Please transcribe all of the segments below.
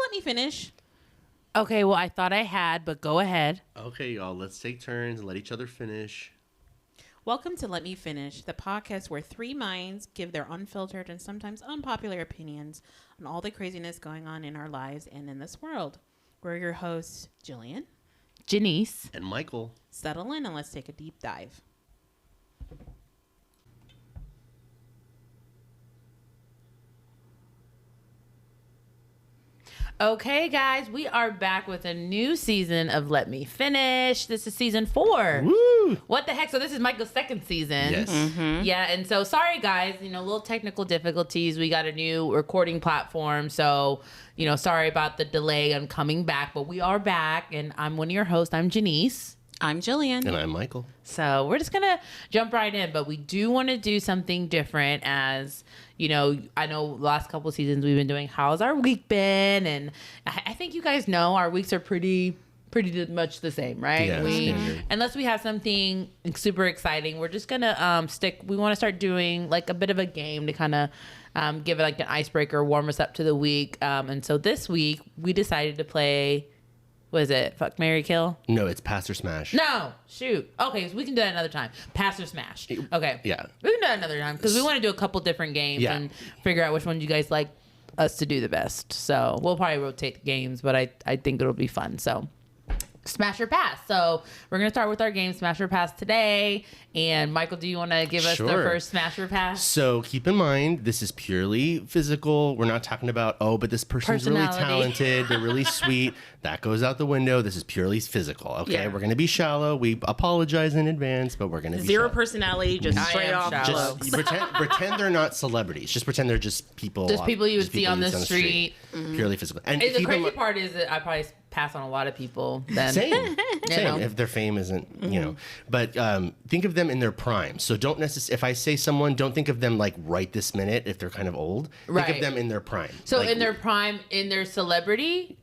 let me finish. Okay, well, I thought I had, but go ahead. Okay, y'all, let's take turns and let each other finish. Welcome to Let Me Finish, the podcast where three minds give their unfiltered and sometimes unpopular opinions on all the craziness going on in our lives and in this world. We're your hosts, Jillian, Janice. And Michael. Settle in and let's take a deep dive. Okay, guys, we are back with a new season of Let Me Finish. This is season 4. Woo! What the heck? So this is Michael's second season. Yes. Yeah, and so sorry, guys, little technical difficulties. We got a new recording platform, so, sorry about the delay on coming back, but we are back, and I'm one of your hosts. I'm Janice. I'm Jillian. And I'm Michael. So we're just going to jump right in, but we do want to do something different as, I know last couple of seasons we've been doing How's Our Week Been? And I think you guys know our weeks are pretty much the same, right? Yeah, unless we have something super exciting, we're just going to we want to start doing like a bit of a game to kind of give it like an icebreaker, warm us up to the week. And so this week we decided to play... What is it? Fuck, marry, kill? No, it's pass or smash. No, shoot. Okay, so we can do that another time. Pass or smash. Okay. Yeah. We can do that another time because we want to do a couple different games and figure out which one you guys like us to do the best. So we'll probably rotate the games, but I think it'll be fun. So smash or pass. So we're going to start with our game Smash or Pass today. And Michael, do you want to give us the first Smash or Pass? So keep in mind, this is purely physical. We're not talking about, but this person's really talented. They're really sweet. That goes out the window. This is purely physical. Okay. Yeah. We're going to be shallow. We apologize in advance, but we're going to be Zero shallow. Personality, just straight off. Just pretend they're not celebrities. Just pretend they're just people. Just people you would see on the street. Mm-hmm. Purely physical. And the crazy part is that I probably pass on a lot of people. Then. Same. If their fame isn't, But think of them in their prime. So don't necessarily, if I say someone, don't think of them like right this minute if they're kind of old. Right. Think of them in their prime. So like, in their prime, in their celebrity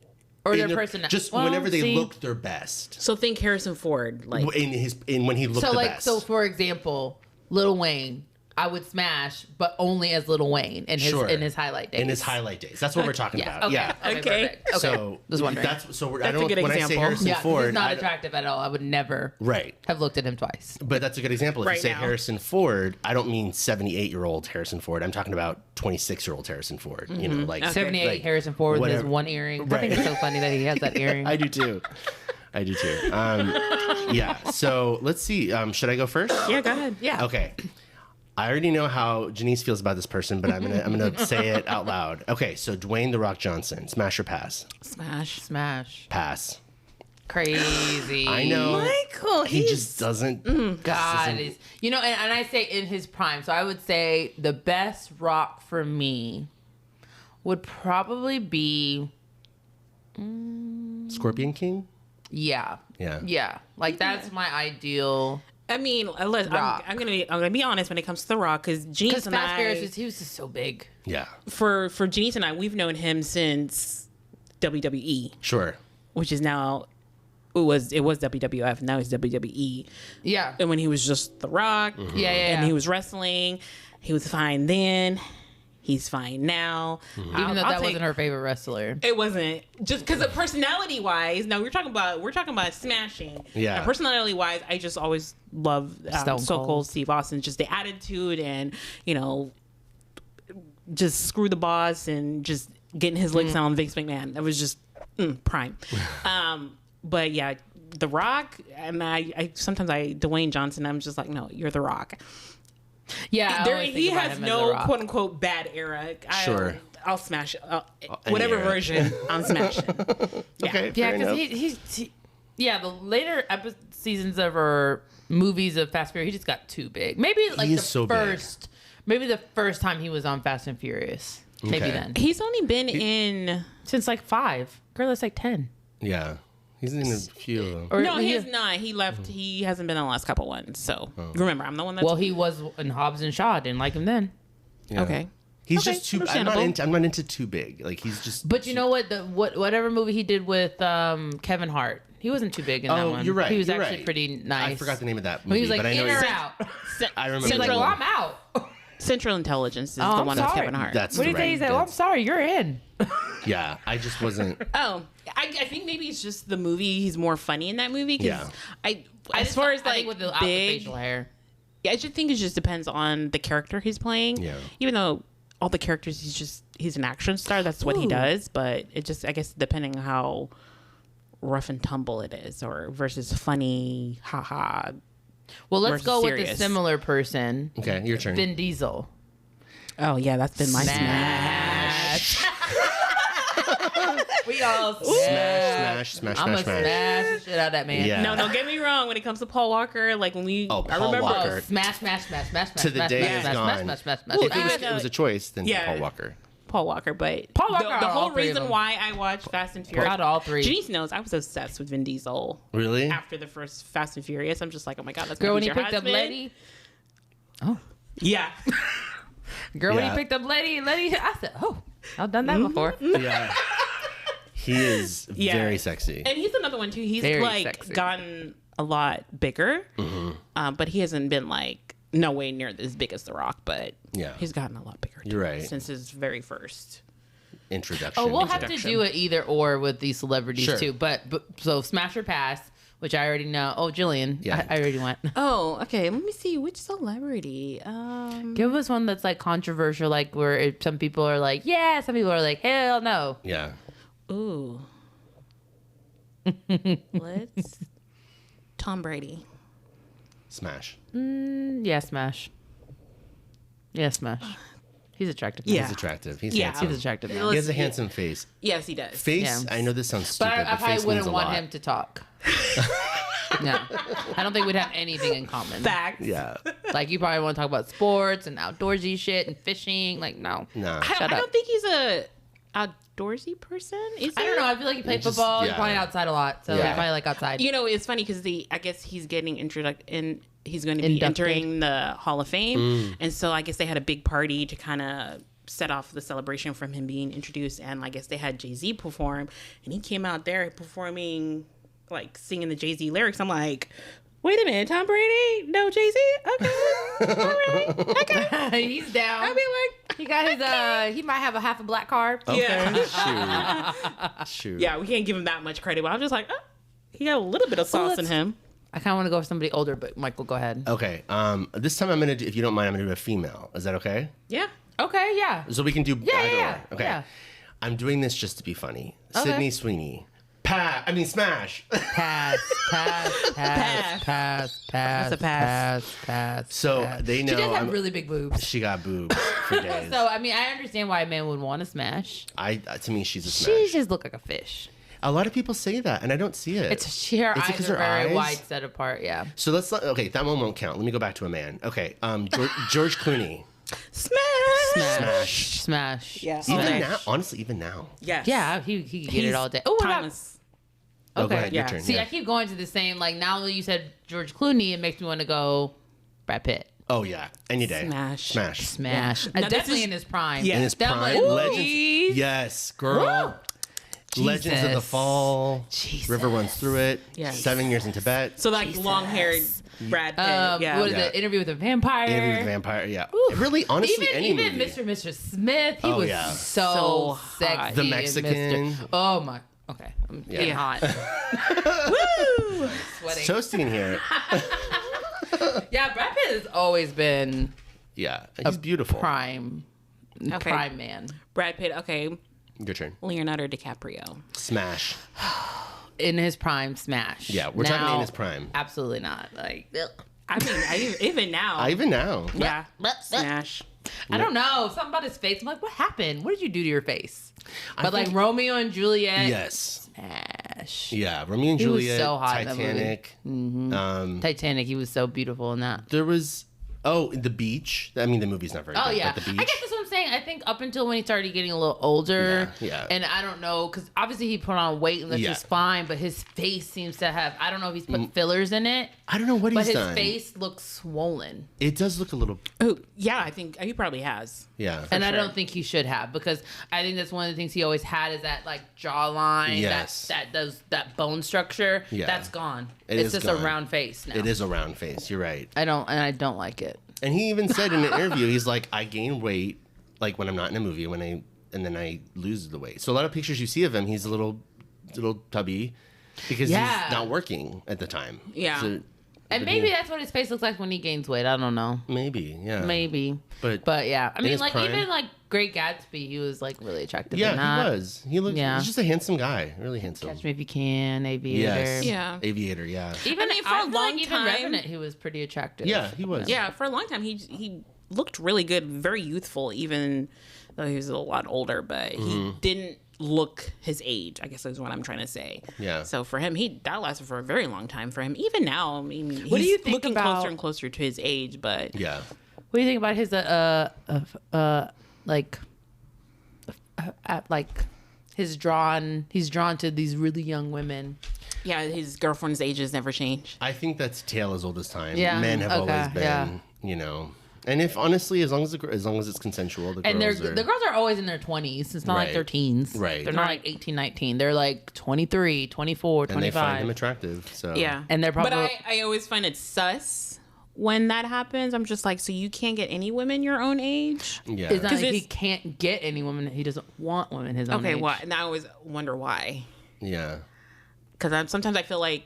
or their personality? Just whenever they look their best. So think Harrison Ford. Like when he looked the best. So for example, Lil Wayne. I would smash, but only as Lil Wayne in his highlight days. In his highlight days. That's what we're talking about. Okay. Yeah. Okay. So just wondering. That's a good example. I say Harrison Ford, he's not attractive at all. I would never have looked at him twice. But that's a good example. If you say Harrison Ford, I don't mean 78-year-old Harrison Ford. I'm talking about 26-year-old Harrison Ford. 78 Harrison Ford with his one earring. I think it's so funny that he has that earring. I do too. Yeah. So let's see. Should I go first? Yeah, go ahead. Yeah. Okay. I already know how Janice feels about this person, but I'm gonna say it out loud. Okay, so Dwayne "The Rock" Johnson, smash or pass? Smash. Pass. Crazy. I know. Michael, he just doesn't. God is and I say in his prime. So I would say the best Rock for me would probably be Scorpion King. Yeah. Like that's my ideal. I mean, I'm gonna be honest when it comes to The Rock, because Janice and he was just so big. Yeah. For Janice and I, we've known him since WWE. Sure. Which is now it was WWF, now it's WWE. Yeah. And when he was just The Rock, and he was wrestling, he was fine then. He's fine now. Even though that wasn't her favorite wrestler. It wasn't, just because of personality wise. Now we're talking about smashing. Yeah. And personality wise, I just always love Stone Cold Steve Austin. Just the attitude and just screw the boss and just getting his licks on Vince McMahon. That was just prime. But yeah, The Rock, and I sometimes Dwayne Johnson. I'm just like, no, you're The Rock. Yeah, he has no quote unquote bad era. I'll smash whatever version I'm smashing. Okay, because he's the later seasons of our movies of Fast and Furious, he just got too big. Maybe like maybe the first time he was on Fast and Furious. Maybe then. He's only been in since like 5. Girl, that's like 10. Yeah. He's in a few. No, he's not. He left. He hasn't been in the last couple ones. So remember, I'm the one that's. Well, he was in Hobbs and Shaw. Didn't like him then. Yeah. Okay. He's just too. I'm not into too big. Like he's just. But you know what? Whatever movie he did with Kevin Hart, he wasn't too big in that one. You're right. He was actually pretty nice. I forgot the name of that movie. He was like, but I know in or out. I remember. He was like, well, I'm out. Central Intelligence is the one with Kevin Hart. That's what do you think? He said, "Oh, I'm sorry, you're in." Yeah, I just wasn't. Oh, I think maybe it's just the movie. He's more funny in that movie. Yeah. As far as like with the big facial hair. Yeah, I just think it just depends on the character he's playing. Yeah. Even though all the characters, he's an action star. That's what he does. But it just, I guess, depending on how rough and tumble it is, or versus funny, haha. Well, let's go with serious. a similar person. Okay, your turn. Vin Diesel. Oh yeah, that's been my smash. We all Smash. I'm gonna smash the shit out of that man. Yeah. No, don't get me wrong. When it comes to Paul Walker, like when we, Oh, I Paul remember. Walker. Smash. To the day is gone. Smash. If it was a choice, then Yeah. Paul Walker. Paul Walker, but Paul Walker the out of all whole three of reason them. why I watched Fast and Furious. Out of all three. Janice knows I was obsessed with Vin Diesel. Really? After the first Fast and Furious, I'm just like, oh my god, that's Girl, gonna when be he your picked up husband. Letty. Oh. Yeah. Girl, when Yeah. he picked up Letty, I said, oh, I've done that before. Yeah. He is Yeah. very sexy. And he's another one too. He's Very like sexy. gotten a lot bigger, but he hasn't been like no way near as big as The Rock. But Yeah. he's gotten a lot bigger. Too, You're right. Since his very first. Introduction. Oh, we'll have to do it either or with these celebrities Sure. too. But so smash or pass, which I already know. Oh, Jillian. Yeah. I already went. Oh, okay. Let me see which celebrity. Give us one that's like controversial, like where some people are like, yeah, some people are like, hell no. Yeah. Ooh. Let's. Tom Brady. Smash. Yeah, smash. Yeah, smash. He's attractive. Yeah. He's attractive. He's Yeah. handsome. He's attractive. Yeah. Man. He has a handsome face. Yes, he does. Face, Yeah. I know this sounds But stupid, I but probably face means wouldn't a want lot. him to talk. No, I don't think we'd have anything in common. Facts. Yeah. Like you probably want to talk about sports and outdoorsy shit and fishing. Like no, No. I Shut up. don't think he's a outdoorsy person. Is I don't he? know. I feel like he played Just- football. He's yeah. probably outside a lot, so Yeah. he's probably like outside. You know, it's funny because I guess he's getting he's going to be Inducted. entering the Hall of Fame, and so I guess they had a big party to kind of set off the celebration from him being introduced, and I guess they had Jay-Z perform, and he came out there performing, like singing the Jay-Z lyrics. I'm like, wait a minute, Tom Brady? No Jay-Z? Okay, all right, okay. He's down. I mean, like, He got his. He might have a half a black card. Okay. Yeah. Shoot. yeah, we can't give him that much credit, but I'm just like, oh, he got a little bit of sauce in let's- him. I kind of want to go with somebody older, but Michael, go ahead. Okay. This time I'm gonna do, if you don't mind, I'm gonna do a female. Is that okay? Yeah. Okay, yeah. So we can do Yeah, either yeah, or. Okay. yeah. I'm doing this just to be funny. Okay. Sydney Sweeney. Smash. Pass. That's a pass. Pass. So they know She does have I'm- really big boobs. she got boobs for days. So I mean, I understand why a man would want to smash. To me, she's a She smash. just look like a fish. A lot of people say that, and I don't see it. Her Is it eyes 'cause are her very eyes? wide set apart. Yeah. So okay, that one won't count. Let me go back to a man. Okay, George Clooney. Smash. Yeah. Even Smash. now, honestly, even now. Yes. Yeah, he could get it all day. Oh, Thomas. Oh, go Okay, ahead, your yeah. turn. See, yeah. I keep going to the same. Like now that you said George Clooney, it makes me want to go Brad Pitt. Oh yeah, any day. Smash. Smash. Now, this Definitely is- in his prime. Yeah. In his Definitely. prime, Ooh. Legends. Yes, girl. Legends of the Jesus. Fall. Jesus. River runs through it. Yes. 7 years in Tibet. So like long-haired Brad Pitt. yeah. What is Yeah. it? Interview with a Vampire. Interview with the Vampire. Yeah. Really, honestly, any even movie. Mr. Smith, he Oh, was yeah. so So hot. sexy. The in Mexican. Mr. Oh my. Okay, I'm getting Yeah. hot. Woo! Sweating. It's toasty in here. Yeah, Brad Pitt has always been Yeah, he's beautiful. prime man. Brad Pitt. Okay. Your turn. Leonardo DiCaprio. Smash. In his prime, smash. Yeah, we're talking in his prime. Absolutely not. Like, ugh. I mean, even now. Even now. yeah. Smash. I don't know. Something about his face. I'm like, what happened? What did you do to your face? But like Romeo and Juliet. Yes. Smash. Yeah, Romeo and He was Juliet, so hot in that movie. Titanic. Titanic. He was so beautiful in that. There was The Beach. I mean, the movie's not very Oh good, yeah, but The I Beach. guess that's what I'm saying. I think up until when he started getting a little older, Yeah. and I don't know, because obviously he put on weight and that's Yeah. just fine, but his face seems to have, I don't know if he's put fillers in it, I don't know what but he's his done. face looks swollen, It does look a little. Oh, yeah. I think he probably has. Yeah. and I sure. don't think he should have, because I think that's one of the things he always had is that like jawline, Yes. that bone structure, Yeah. that's gone. It It's is just gone. a round face now. It is a round face. You're right. I don't like it. And he even said in an interview, he's like, I gain weight, like when I'm not in a movie, when I and then I lose the weight. So a lot of pictures you see of him, he's a little tubby because he's not working at the time. Yeah. So, And maybe that's what his face looks like when he gains weight. I don't know. Maybe, yeah. Maybe. But yeah. I mean, like, prime, even like Great Gatsby, he was like really attractive. Yeah, he was. He looked, he's just a handsome guy. Really handsome. Catch Me If You Can, Aviator. Yes. Yeah. Aviator, yeah. Even for a long even time, Revenant, he was pretty attractive. Yeah, he was. Yeah, for a long time, he looked really good, very youthful, even though he was a lot older, but he didn't look his age, I guess is what I'm trying to say. Yeah. So for him, that lasted for a very long time for him. Even now, I mean, he's what do you think looking about, closer and closer to his age, but yeah. What do you think about his he's drawn to these really young women. Yeah, his girlfriend's age has never changed. I think that's a tale as old as time. Yeah. Men have always been, you know. And if honestly, as long as it's consensual, the girls are always in their 20s. It's not like they're teens. Right. They're not like 18, 19. They're like 23, 24, 25. And they find him attractive. So Yeah. And they're probably. But I always find it sus when that happens. I'm just like, so you can't get any women your own age? Yeah. It's not like he can't get any women. He doesn't want women his own age. Okay, well, and I always wonder why. Yeah. Because sometimes I feel like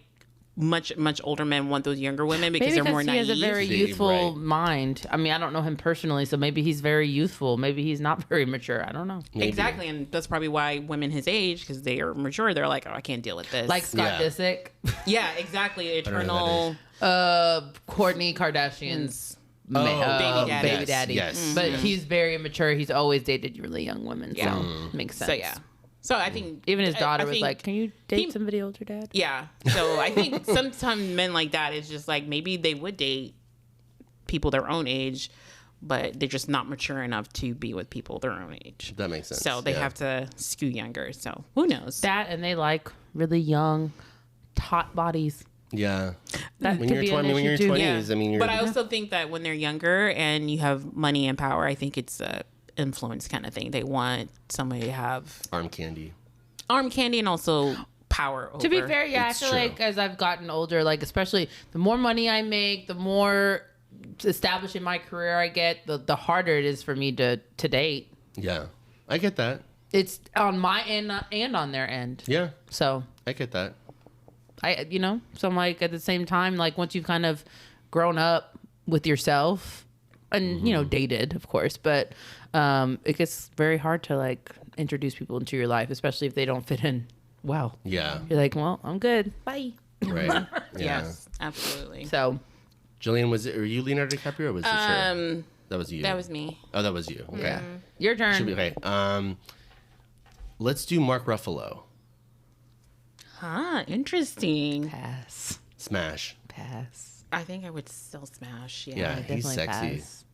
much older men want those younger women because they're more naive. He has a very youthful mind. I mean, I don't know him personally, so maybe he's very youthful. Maybe he's not very mature. I don't know. Maybe. Exactly, and that's probably why women his age, because they are mature, they're like, oh, I can't deal with this. Like Scott Disick. Yeah, exactly. Eternal. Kourtney Kardashian's baby daddy. Yes. But he's very immature. He's always dated really young women. So makes sense. So yeah. So I think even his daughter was think like, "Can you date somebody older, Dad?" Yeah. So I think sometimes men like that is just like maybe they would date people their own age, but they're just not mature enough to be with people their own age. That makes sense. So they have to skew younger. So who knows? That and they like really young, taut bodies. Yeah. That when could you're be 20, an when you're issue, too. 20s, I mean, but I also think that when they're younger and you have money and power, I think it's a influence kind of thing. They want somebody to have arm candy and also power over. To be fair, yeah, I feel like as I've gotten older, like especially the more money I make, the more established in my career I get, the harder it is for me to date. Yeah, I get that. It's on my end and on their end. Yeah, so I get that. So I'm like, at the same time, like once you've kind of grown up with yourself and dated, of course, but it gets very hard to like introduce people into your life, especially if they don't fit in well. Yeah, you're like, well, I'm good, bye. Right. Yeah. Yes, absolutely. So Jillian, were you Leonardo DiCaprio or was it Cher? That was you. That was me. Oh, that was you. Okay. Yeah. Your turn. Should be okay. Let's do Mark Ruffalo. Interesting. Pass. Smash. Pass. I think I would still smash. Yeah, he's sexy. Pass.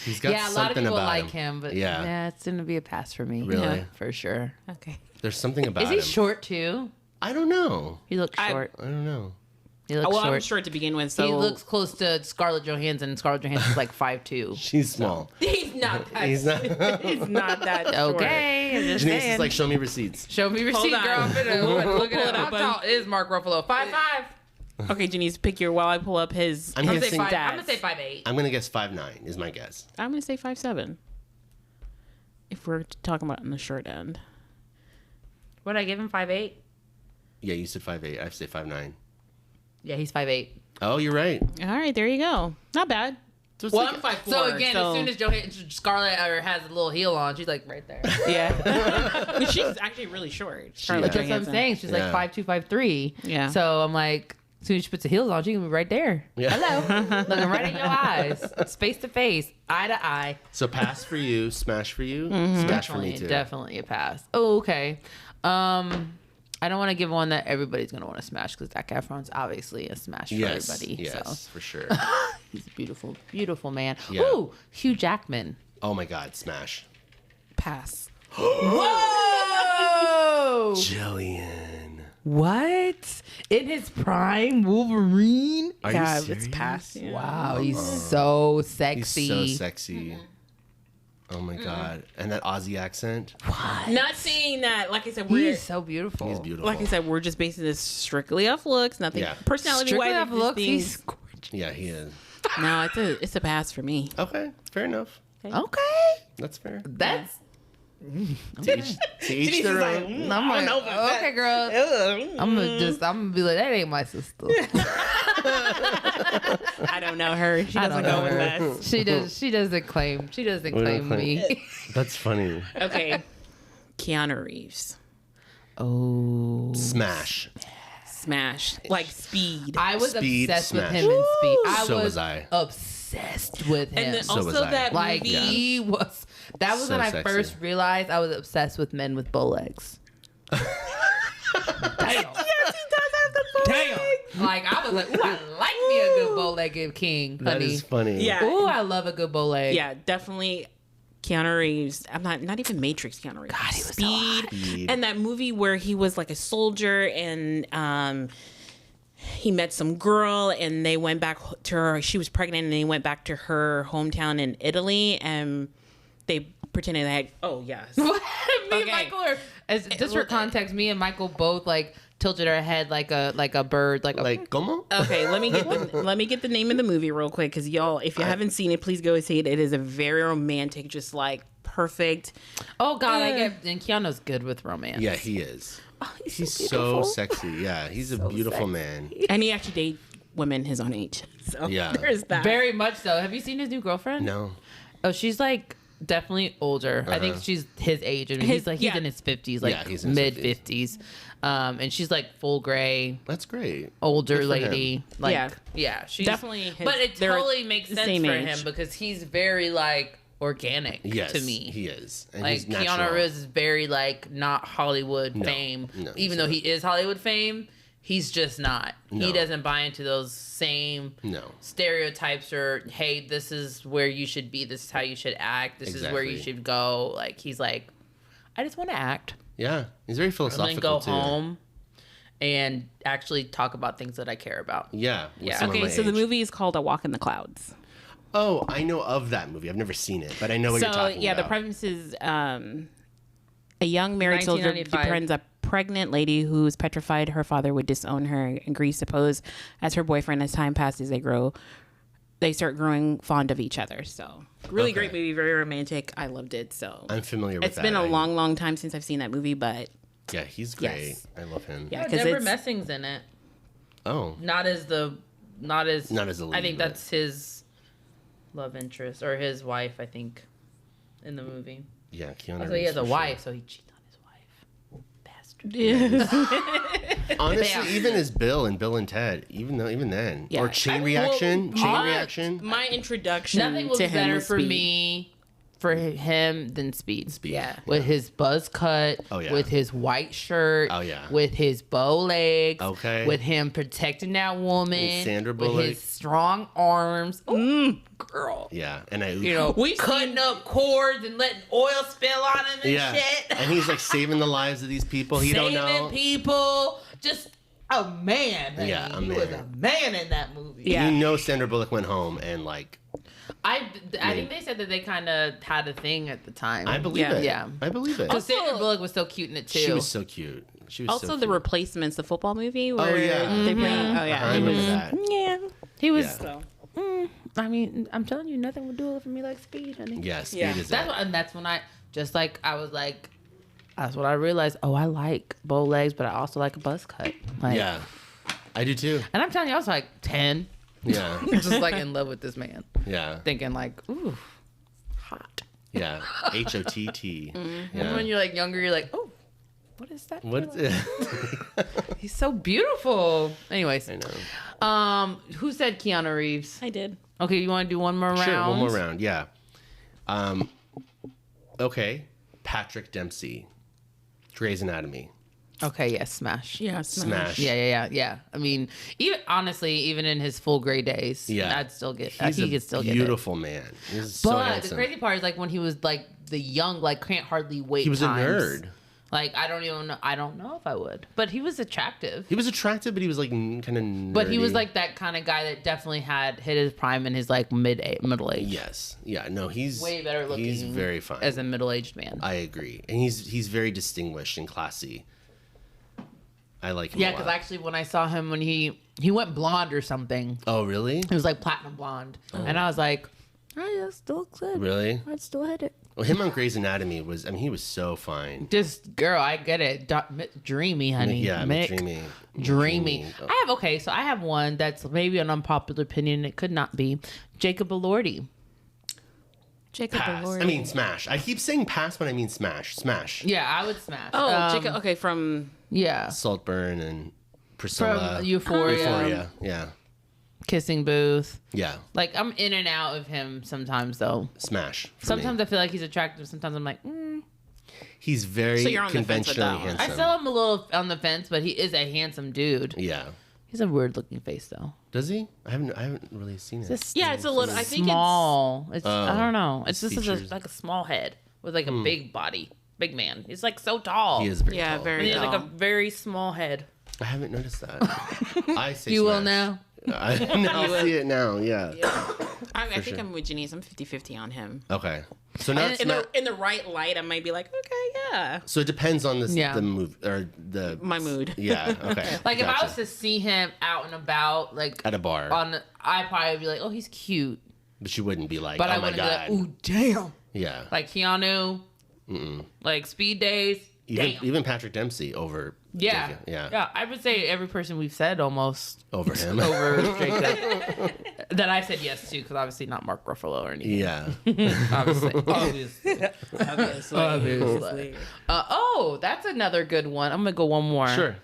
He's got a lot of something people about like him, but yeah, it's gonna be a pass for me. Really? Yeah, for sure. Okay. There's something about him. Is he short too? I don't know. He looks short. I don't know. He looks short. I'm short to begin with, so he looks close to Scarlett Johansson. Scarlett Johansson's like 5'2". She's small. He's not that. He's not. He's not that short. Okay. I'm just Janice saying. is like, show me receipts. Show me receipt, Hold girl. on. Look at how tall is Mark Ruffalo? 5'5". Okay, Janice, pick your while I pull up his. I'm I'm guessing. gonna say 5'8". I'm gonna guess 5'9" is my guess. I'm gonna say 5'7". If we're talking about on the short end. What did I give him? 5'8". Yeah, you said 5'8". I say 5'9". Yeah, he's 5'8". Oh, you're right. All right, there you go. Not bad. So it's Well, like- I'm 5'4". So again, as soon as Scarlett has a little heel on, she's like right there. Yeah. I mean, she's actually really short. Scarlett That's what I'm Johansson. saying. She's Yeah. like 5'2", 5'3". Yeah. So I'm like, as soon as she puts the heels on, she can be right there. Yeah. Hello. Looking right at your eyes. Face to face. Eye to eye. So pass for you, smash for you, Mm-hmm. smash for me too. Definitely a pass. Oh, okay. I don't want to give one that everybody's going to want to smash because Zac Efron's obviously a smash for Yes, everybody. yes, So for sure. he's a beautiful, beautiful man. Yeah. Ooh, Hugh Jackman. Oh my God, smash. Pass. Whoa! Jillian. What? In his prime, Wolverine? Are Yeah, you it's serious? pass. Yeah. Wow, he's so He's sexy. so sexy. Oh my God. And that Aussie accent. Not saying that, like I said, we're He's so beautiful. He's beautiful. like I said, we're just basing this strictly off looks, nothing Yeah. personality Strictly wise. off looks, he's gorgeous. Yeah, he is. No, it's a pass for me. Okay, fair enough. Okay. That's fair. That's To each their like, own. I'm like, don't know about okay, girl. I'm gonna be like, that ain't my sister. I don't know her. She doesn't go with us. She doesn't claim me. That's funny. Okay. Keanu Reeves. Oh. Smash. Like Speed. I was Speed, obsessed with Smash. him in Speed. So was I. Obsessed with him. And then So was also I. that like movie. he was. That was So when I sexy. first realized I was obsessed with men with bow legs. Damn. Yes, he does have the bow Damn. legs. Like I was like, ooh, I like me a good bow-legged king, That honey. is funny. Yeah. Ooh, I love a good bow leg. Yeah, definitely Keanu Reeves. I'm not even Matrix Keanu Reeves. God, he was so Speed. Speed. And that movie where he was like a soldier and he met some girl and they went back to her. She was pregnant and they went back to her hometown in Italy and they pretended they had. Oh yes. Me and Okay. Michael are, just for context, me and Michael both like tilted our head like a bird, Like, como? Okay, let me get the name of the movie real quick because y'all, if you haven't seen it, please go see it. It is a very romantic, just like perfect. oh God, I get, and Keanu's good with romance. Yeah, he is. Oh, He's so so beautiful. sexy. Yeah, he's a beautiful man. And he actually dates women his own age. So Yeah. there's that. Very much so. Have you seen his new girlfriend? No. Oh, she's like definitely older. I think she's his age. I mean, he's yeah. in his 50s, like Yeah, he's in his mid 50s. And she's like full gray, That's great. older Good for lady. him. Like, Yeah. she's Definitely his- But it they're totally makes the sense same for age. him because he's very like organic Yes, to me. he is. And Like he's Keanu natural. Reeves is very like not Hollywood fame. no, he's Even though he is Hollywood fame, he's just not. No. He doesn't buy into those same No. stereotypes or hey, this is where you should be, this is how you should act, this is where you Exactly. should go. Like he's like, I just want to act. Yeah, he's very And then philosophical go too. home and actually talk about things that I care about. Yeah. with Yeah. someone Okay, my so the age. movie is called A Walk in the Clouds. Oh, I know of that movie. I've never seen it, but I know what So you're talking yeah, about. the premise is a young married soldier 1995. befriends a pregnant lady who's petrified her father would disown her and agrees to pose as her boyfriend. As time passes, they start growing fond of each other. So really Okay. great movie, very romantic. I loved it. So I'm familiar with it's that. been a long time since I've seen that movie, but Yeah, he's great. Yes. I love him. Yeah. Oh, 'cause Deborah it's- Messing's in it. Oh, Not as the Not as the I lead, think but- that's his love interest or his wife, I think, in the movie. yeah, Keanu So he Reeves has a for wife, sure. so he cheats on his wife. Bastard. Honestly, even as Bill and Bill and Ted, even then, Yeah. or Chain I- Reaction, well, Chain my- Reaction. my introduction Nothing was to him better was for Speed. me for him than Speed. Yeah. With his buzz cut, Oh, yeah. with his white shirt, Oh, yeah. with his bow legs, Okay. with him protecting that woman, And Sandra with Bullock. his strong arms. Ooh, girl. Yeah, and I, You know, We've cutting seen- up cords and letting oil spill on him and yeah, shit. and he's like saving the lives of these people he don't Saving know. people. Just a man. Honey. Yeah, a he was man. a man in that movie. Yeah. You know, Sandra Bullock went home and like, I think they said that they kind of had a thing at the time. I believe Yeah. it. Yeah. I believe it. Because Sandra Bullock was so cute in it too. She was so cute. She was Also, so The cute. Replacements, the football movie. Where yeah. they play, Mm-hmm. oh yeah, I he remember was. that. Yeah, he was. Yeah. so I mean, I'm telling you, nothing would do it for me like Speed, honey. Yeah, Speed Yeah. is That's it. what, and that's when I just like I was like, that's what I realized. Oh, I like bow legs, but I also like a buzz cut. Like, Yeah, I do too. And I'm telling you, I was like 10, Yeah, just like in love with this man, yeah, thinking like, ooh, hot. yeah. HOTT. And Yeah. when you're like younger, you're like, oh, what is that? What? He's so beautiful. Anyways, I know. who said Keanu Reeves? I did. Okay, you want to do one more round? Sure, one more round. Yeah. Okay. Patrick Dempsey, Grey's Anatomy. Okay, yes, smash. Yeah, Smash. Yeah. I mean, even honestly, even in his full gray days, Yeah. I'd still get. He's he a could still get it. beautiful man. He's so But handsome. the crazy part is like when he was like the young, like can't hardly wait. He was times. a nerd. Like I don't know if I would. But he was attractive. He was attractive, but he was like kind of nerdy. But he was like that kind of guy that definitely had hit his prime in his like middle age. Yes. Yeah. No, he's Way better looking. He's very fine. as a middle aged man. I agree, and he's very distinguished and classy. I like him. Yeah, a because lot. actually when I saw him when he went blonde or something, Oh, really? it was like platinum blonde, and I was like, oh yeah, still looks good. Really? I'd still hit it. Well, him on Grey's Anatomy was, I mean, he was so fine. Just girl, I get it. Dreamy, honey. Yeah, Mick. dreamy. I have one that's maybe an unpopular opinion. It could not be. Jacob Elordi. Pass. I mean, smash. I keep saying pass, but I mean smash. Smash. Yeah, I would smash. Oh, Jacob. Okay, from Saltburn and Priscilla. From Euphoria. Yeah. Kissing Booth. Yeah. Like, I'm in and out of him sometimes, though. Smash. Sometimes I feel like he's attractive. Sometimes I'm like, He's very conventionally handsome. I still am a little on the fence, but he is a handsome dude. Yeah. He's a weird looking face, though. Does he? I haven't really seen it. It's it's a little. I think small. It's I don't know. It's just features. like a small head with like a big body, big man. He's like so tall. He is very tall. very. And he has tall. like a very small head. I haven't noticed that. I say You smash. will now. I'll see it now. Yeah. I think I'm with Janice. I'm 50-50 on him. Okay. So now it's not. In the right light, I might be like, okay, yeah. So it depends on the move or the My mood. Yeah. Okay. Like if I was to see him out and about, like at a bar, I'd probably be like, oh, he's cute. But you wouldn't be like, but oh I my wouldn't god. be like, ooh, damn. Yeah. Like Keanu. Like Speed Days. Even Patrick Dempsey over. Yeah. Jacob. Yeah. Yeah. I would say every person we've said almost Over him. over Jacob that I said yes to, because obviously not Mark Ruffalo or anything. Yeah. Obviously. Obviously. Oh, that's another good one. I'm gonna go one more. Sure.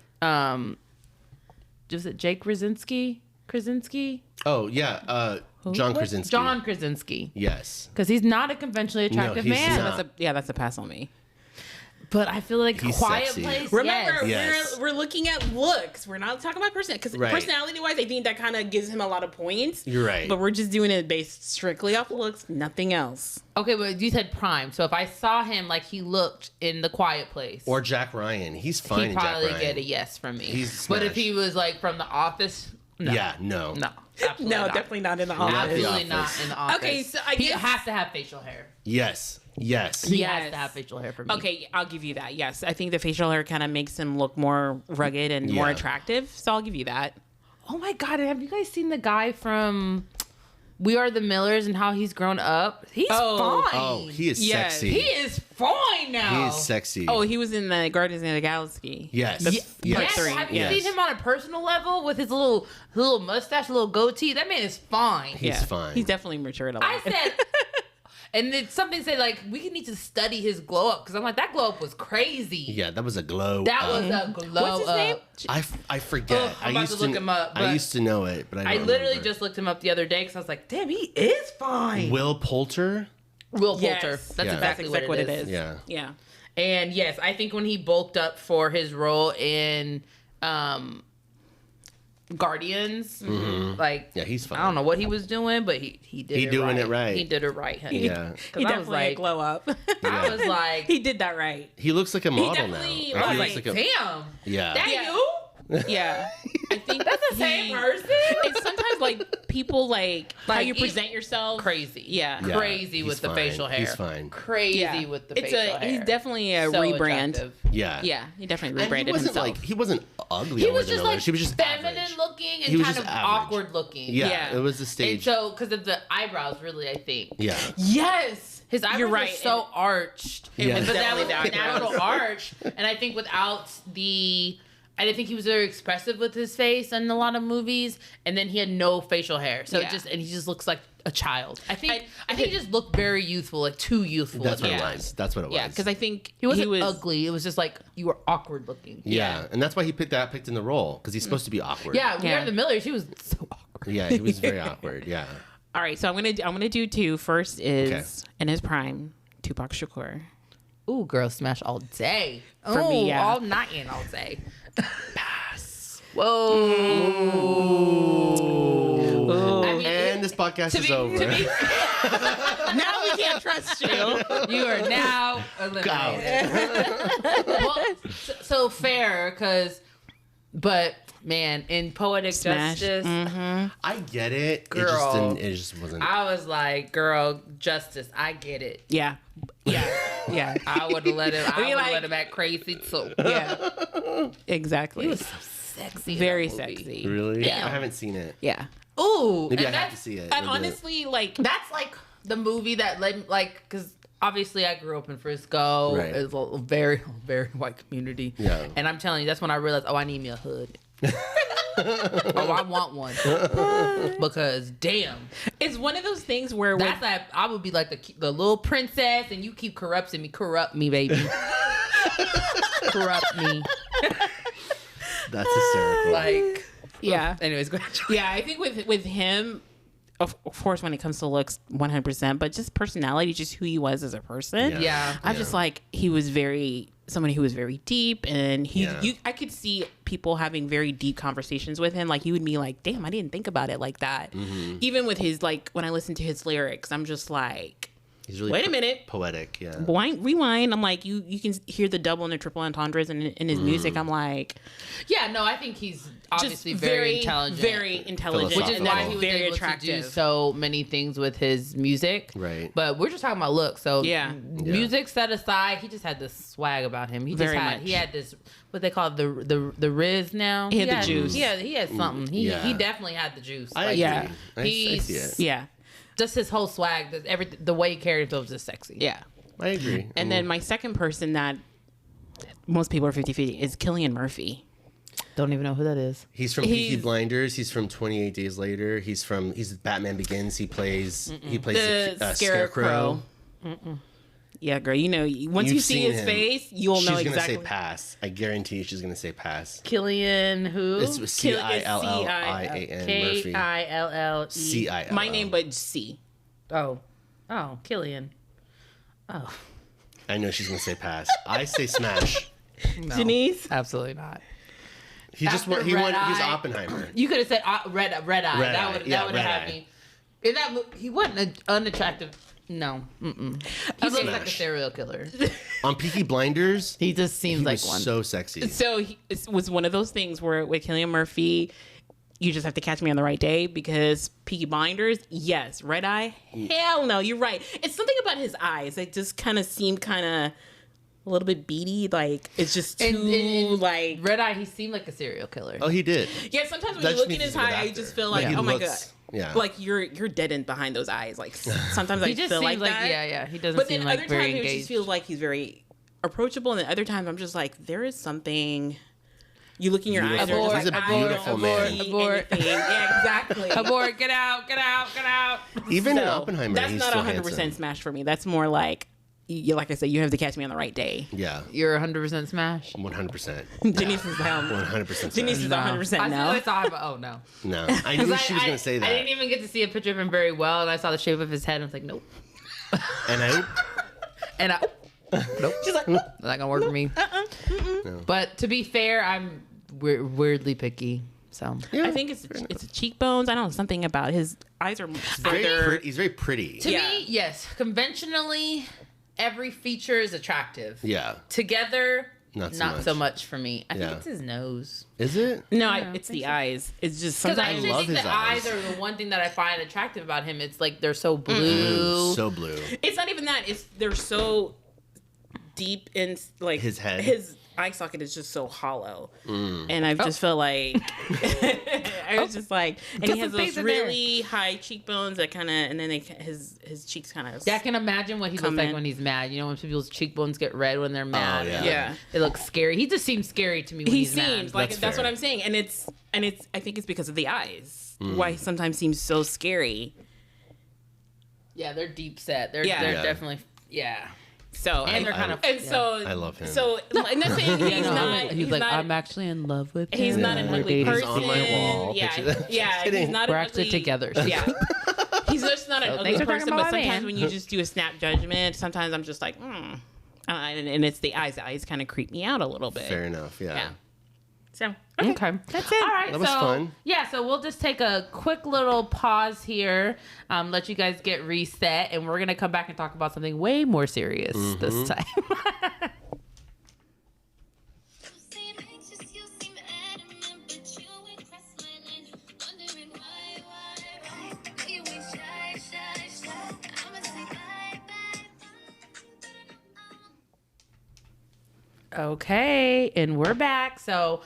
Was it Jake Krasinski? Oh yeah. John Krasinski. John Krasinski. Yes. Because he's not a conventionally attractive he's man. not. That's a pass on me. But I feel like He's Quiet sexy. Place. Remember, Yes. we're looking at looks. We're not talking about personality. Because Right. personality-wise, I think that kind of gives him a lot of points. You're right. But we're just doing it based strictly off looks, nothing else. Okay, but you said prime. So if I saw him like he looked in The Quiet Place, Or Jack Ryan. He's fine. he'd in Jack probably Ryan. get a yes from me. He's but if smash. he was like from The Office, no. Yeah. No. No. Absolutely No, not. definitely not in the office. Absolutely The not Office. in The Office. Okay, so I he guess- has to have facial hair. Yes. Yes. He Yes. has to have facial hair for me. Okay, I'll give you that. Yes, I think the facial hair kind of makes him look more rugged and more Yeah. attractive. So I'll give you that. Oh my God, have you guys seen the guy from We Are the Millers and how he's grown up? He's fine. Oh, he is Yes. sexy. He is fine now. He is sexy. Oh, he was in the Guardians of the Galaxy. Yes. The Yes. part Yes, 3. have you Yes. seen him on a personal level with his little mustache, little goatee? That man is fine. He's fine. He's definitely matured a lot. I said, and then something said like we need to study his glow up because I'm like that glow up was crazy. Yeah, that was a glow. That up. was a glow What's his name? up. I forget. Ugh, I'm about to look him up, I but used to know it, but I I don't literally remember. just looked him up the other day because I was like, damn, he is fine. Will Poulter. Will Yes. Poulter. That's Yeah. exactly That's what what it is. Yeah. Yeah. And yes, I think when he bulked up for his role in Guardians, like Yeah, he's fine. I don't know what he was doing, but he did He it doing right. it right. He did it right, honey. Yeah. He I was definitely like, glow up. I was like, he did that right. He looks like a model now. definitely- Like, I he was looks like, like a, damn, yeah. that Yeah. you? Yeah. I think That's the same person? It's sometimes like people like how Like, you present yourself. Crazy. Yeah. Yeah, Crazy he's with the fine. facial hair. He's fine. Crazy Yeah. with the It's facial hair. He's definitely a So rebrand. attractive. Yeah. Yeah, he definitely And he rebranded wasn't himself. like he wasn't ugly. He on was Wonder just Millers. like He was just feminine average. looking and He was kind just of average. awkward looking. Yeah, Yeah. it was the And stage. so, because of the eyebrows, really, I think. Yeah. Yes, his eyebrows You're were right. so arched. Yeah. But that Definitely was the a eyebrows. natural arch, and I think without I didn't think he was very expressive with his face in a lot of movies, and then he had no facial hair, so Yeah. he just looks like a child. I think he just looked very youthful, like too youthful. That's what at it times. was. That's what it was. Yeah, because I think He wasn't was ugly. It was just like you were awkward looking. Yeah, and that's why he picked in the role because he's supposed to be awkward. Yeah, we Yeah. are the Millers. He was so awkward. Yeah, he was very awkward. Yeah. All right, so I'm gonna do two. First is Okay. in his prime, Tupac Shakur. Ooh, girl smash all day. For me, yeah. all night and all day. Pass. Whoa. I mean, And this podcast is over. Now we can't trust you. you are now eliminated. Well, so fair, but man, in Poetic Smash. Justice, I get it. Girl. It just wasn't. I was like, girl, justice, I get it. Yeah, yeah. I would have let him. I mean, would have like- let him act crazy too. Yeah, exactly. He was so sexy. in very that movie. sexy. Really? Damn. I haven't seen it. Yeah, Ooh, Maybe I and have to that's see it. and Maybe honestly, like that's like the movie that led, like, because obviously I grew up in Frisco. Right. It's a very, very white community. Yeah. And I'm telling you, that's when I realized, I need me a hood. I want one. Because damn. It's one of those things where That's like, I would be like the little princess, and you keep corrupting me. Corrupt me, baby. Corrupt me. That's hysterical. Like, yeah. anyways, go ahead. Yeah, I think with him, of course, when it comes to looks, 100%, but just personality, just who he was as a person. Yeah. I'm just like, he was somebody who was very deep, and I could see people having very deep conversations with him. Like, he would be like, damn, I didn't think about it like that. Mm-hmm. Even with his, like, when I listen to his lyrics, I'm just like, he's really wait a minute. Poetic, yeah. Rewind. I'm like, you can hear the double and the triple entendres in his music. I'm like, yeah, no, I think he's obviously just very intelligent. Very intelligent. Which is why he was very able attractive. to do so many things with his music. Right. But we're just talking about looks. So Yeah. music set aside, he just had this swag about him. He had this, what they call the Riz now. He had the juice. He had something. He definitely had the juice. I agree. yeah. I see it. Yeah. Just his whole swag, the way he carried himself was just sexy. Yeah. I agree. And then my second person that most people are 50-50 is Cillian Murphy. Don't even know who that is. He's from Peaky Blinders. He's from 28 Days Later. He's Batman Begins. He plays the Scarecrow. Yeah, girl. You know, once you see his face, you'll know exactly. She's gonna say pass. I guarantee you, she's gonna say pass. Cillian who? It's Cillian Murphy. Kille. Cill. My name, but C. Oh, Cillian. Oh, I know she's gonna say pass. I say smash. no, Janice? Absolutely not. He's Oppenheimer. You could have said red eye. That would have had me. In that he wasn't unattractive. No. He looks like a serial killer. On Peaky Blinders, he just seems like one. So sexy. So it was one of those things where with Cillian Murphy, you just have to catch me on the right day, because Peaky Blinders, yes. Red Eye, hell no. You're right. It's something about his eyes that just kind of seemed kind of a little bit beady. Like, it's just too like Red Eye. He seemed like a serial killer. Oh, he did. Yeah. Sometimes when you look in his eye, I just feel like, oh my god. Yeah. Like you're deadened behind those eyes. Like sometimes I feel like that. Yeah. He doesn't but seem then like other very times engaged. it just feels like he's very approachable, and then other times I'm just like, there is something. You look in your eyes. Abort, just he's like, a beautiful man. Abort. Yeah, exactly. Abort. Get out. Even in Oppenheimer, that's he's not still 100% handsome. smash for me. That's more like, like I said, you have to catch me on the right day. Yeah. You're 100% smash. 100%. Denise is down. 100%. Denise is 100% no. I saw him. Oh no. No. I knew she was gonna say that. I didn't even get to see a picture of him very well, and I saw the shape of his head, and I was like, nope. And I. Nope. She's like, nope. That's not gonna work for me. No. But to be fair, I'm weirdly picky. So Yeah, I think it's the cheekbones. I don't know, something about his eyes are he's very pretty. To me, yes. Conventionally, every feature is attractive. Yeah. Together, not so much for me. I think it's his nose. Is it? No, it's the eyes. It's just because sometimes I think the eyes are the one thing that I find attractive about him. It's like they're so blue. So blue. It's not even that. They're so deep in like his head. His eye socket is just so hollow, and I just feel like I was just like, and he has those really high cheekbones that kind of, and then his cheeks kind of. Yeah, I can imagine what he looks like when he's mad. You know, when people's cheekbones get red when they're mad. Oh, yeah. It looks scary. He just seems scary to me when he's mad. He seems like that's what I'm saying, and it's I think it's because of the eyes why he sometimes seems so scary. Yeah, they're deep set. They're definitely So and they're kind of so I love him. So I'm not saying he's not. He's like, I'm actually in love with him. He's not an ugly person. He's on my wall. Yeah, he's not. We're an actually ugly, together. Yeah, he's just not an ugly thanks for talking person. about But my sometimes man. when you just do a snap judgment, sometimes I'm just like, and it's the eyes. The eyes kind of creep me out a little bit. Fair enough. Yeah. So Okay. that's it. All right. That was fun. Yeah, so we'll just take a quick little pause here, let you guys get reset, and we're going to come back and talk about something way more serious this time. Okay, and we're back. So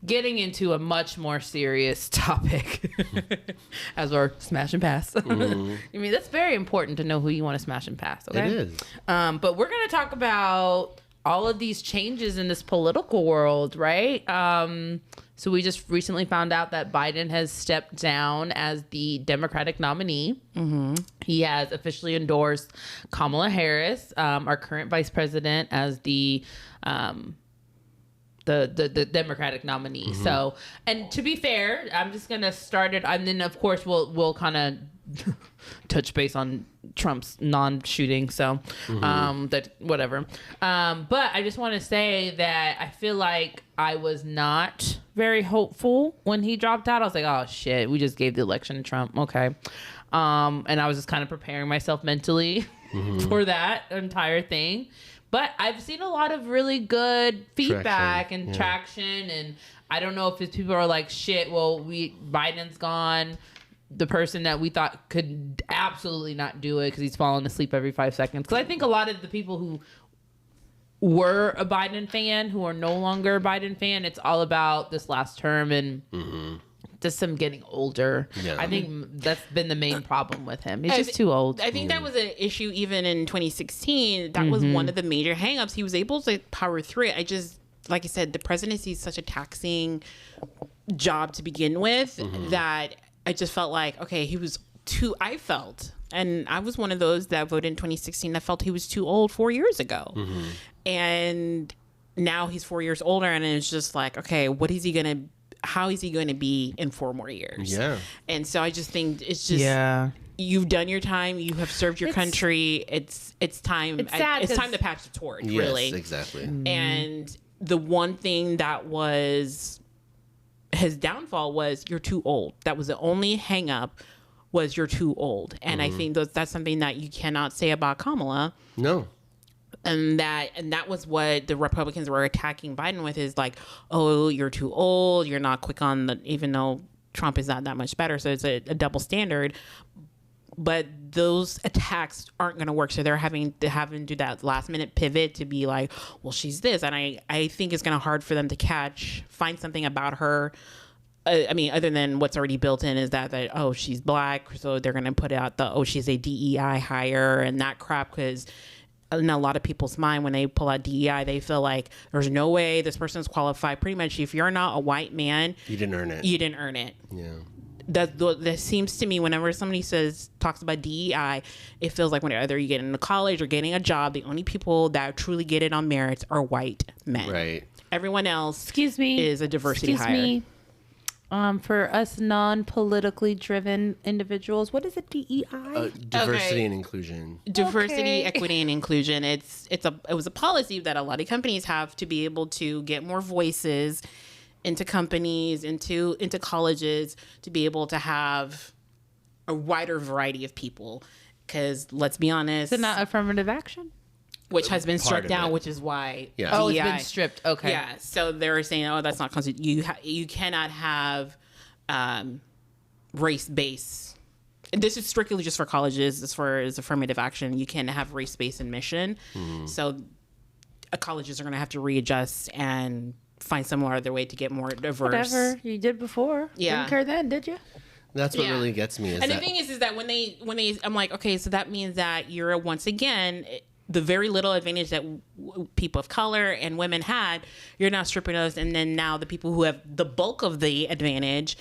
getting into a much more serious topic as we're smash and pass. I mean, that's very important to know who you want to smash and pass. Okay? It is. But we're going to talk about all of these changes in this political world, right? So we just recently found out that Biden has stepped down as the Democratic nominee. He has officially endorsed Kamala Harris, our current vice president, as the Democratic nominee. So, and to be fair, I'm just gonna start it, and then of course we'll kind of touch base on Trump's non-shooting. So, that whatever. But I just want to say that I feel like I was not very hopeful when he dropped out. I was like, oh shit, we just gave the election to Trump. Okay. And I was just kind of preparing myself mentally for that entire thing. But I've seen a lot of really good feedback traction. And I don't know if it's people are like, shit, well, Biden's gone. The person that we thought could absolutely not do it because he's falling asleep every 5 seconds. Because I think a lot of the people who were a Biden fan, who are no longer a Biden fan, it's all about this last term and just him getting older. Yeah. I think that's been the main problem with him. He's just too old. I think that was an issue even in 2016. That was one of the major hangups. He was able to power through it. I just, like I said, the presidency is such a taxing job to begin with that I just felt like, okay, he was too, and I was one of those that voted in 2016 that felt he was too old 4 years ago. And now he's 4 years older and it's just like, okay, how is he going to be in 4 more years? Yeah. And so I just think it's just, you've done your time. You have served your country. It's time. It's time to pass the torch, really. Yes, exactly. And the one thing that was his downfall was you're too old. That was the only hang up, was you're too old. And I think that's something that you cannot say about Kamala. No. And that was what the Republicans were attacking Biden with, is like, oh, you're too old. You're not quick on even though Trump is not that much better. So it's a double standard. But those attacks aren't going to work. So they're having to do that last minute pivot to be like, well, she's this. And I think it's going to hard for them to find something about her. I mean, other than what's already built in is that oh, she's black. So they're going to put out she's a DEI hire and that crap. Because in a lot of people's mind, when they pull out DEI, they feel like there's no way this person's qualified. Pretty much, if you're not a white man, you didn't earn it. Yeah. That seems to me, whenever somebody talks about DEI, it feels like whenever you get into college or getting a job, the only people that truly get it on merits are white men. Right. Everyone else is a diversity hire. For us non-politically driven individuals, what is a DEI? Diversity and inclusion. Diversity, equity, and inclusion. It was a policy that a lot of companies have to be able to get more voices into companies, into colleges, to be able to have a wider variety of people. Because let's be honest, is it not affirmative action? Which has been struck down, which is why. Yeah. Oh, it's been stripped. Okay. Yeah. So they're saying, oh, that's not constitutional. You cannot have race-based. This is strictly just for colleges as far as affirmative action. You can't have race-based admission. So colleges are going to have to readjust and find some other way to get more diverse. Whatever you did before. Yeah. Didn't care then, did you? That's what really gets me. The thing is that when they, I'm like, okay, so that means that you're once again, the very little advantage that people of color and women had, you're now stripping us. And then now the people who have the bulk of the advantage,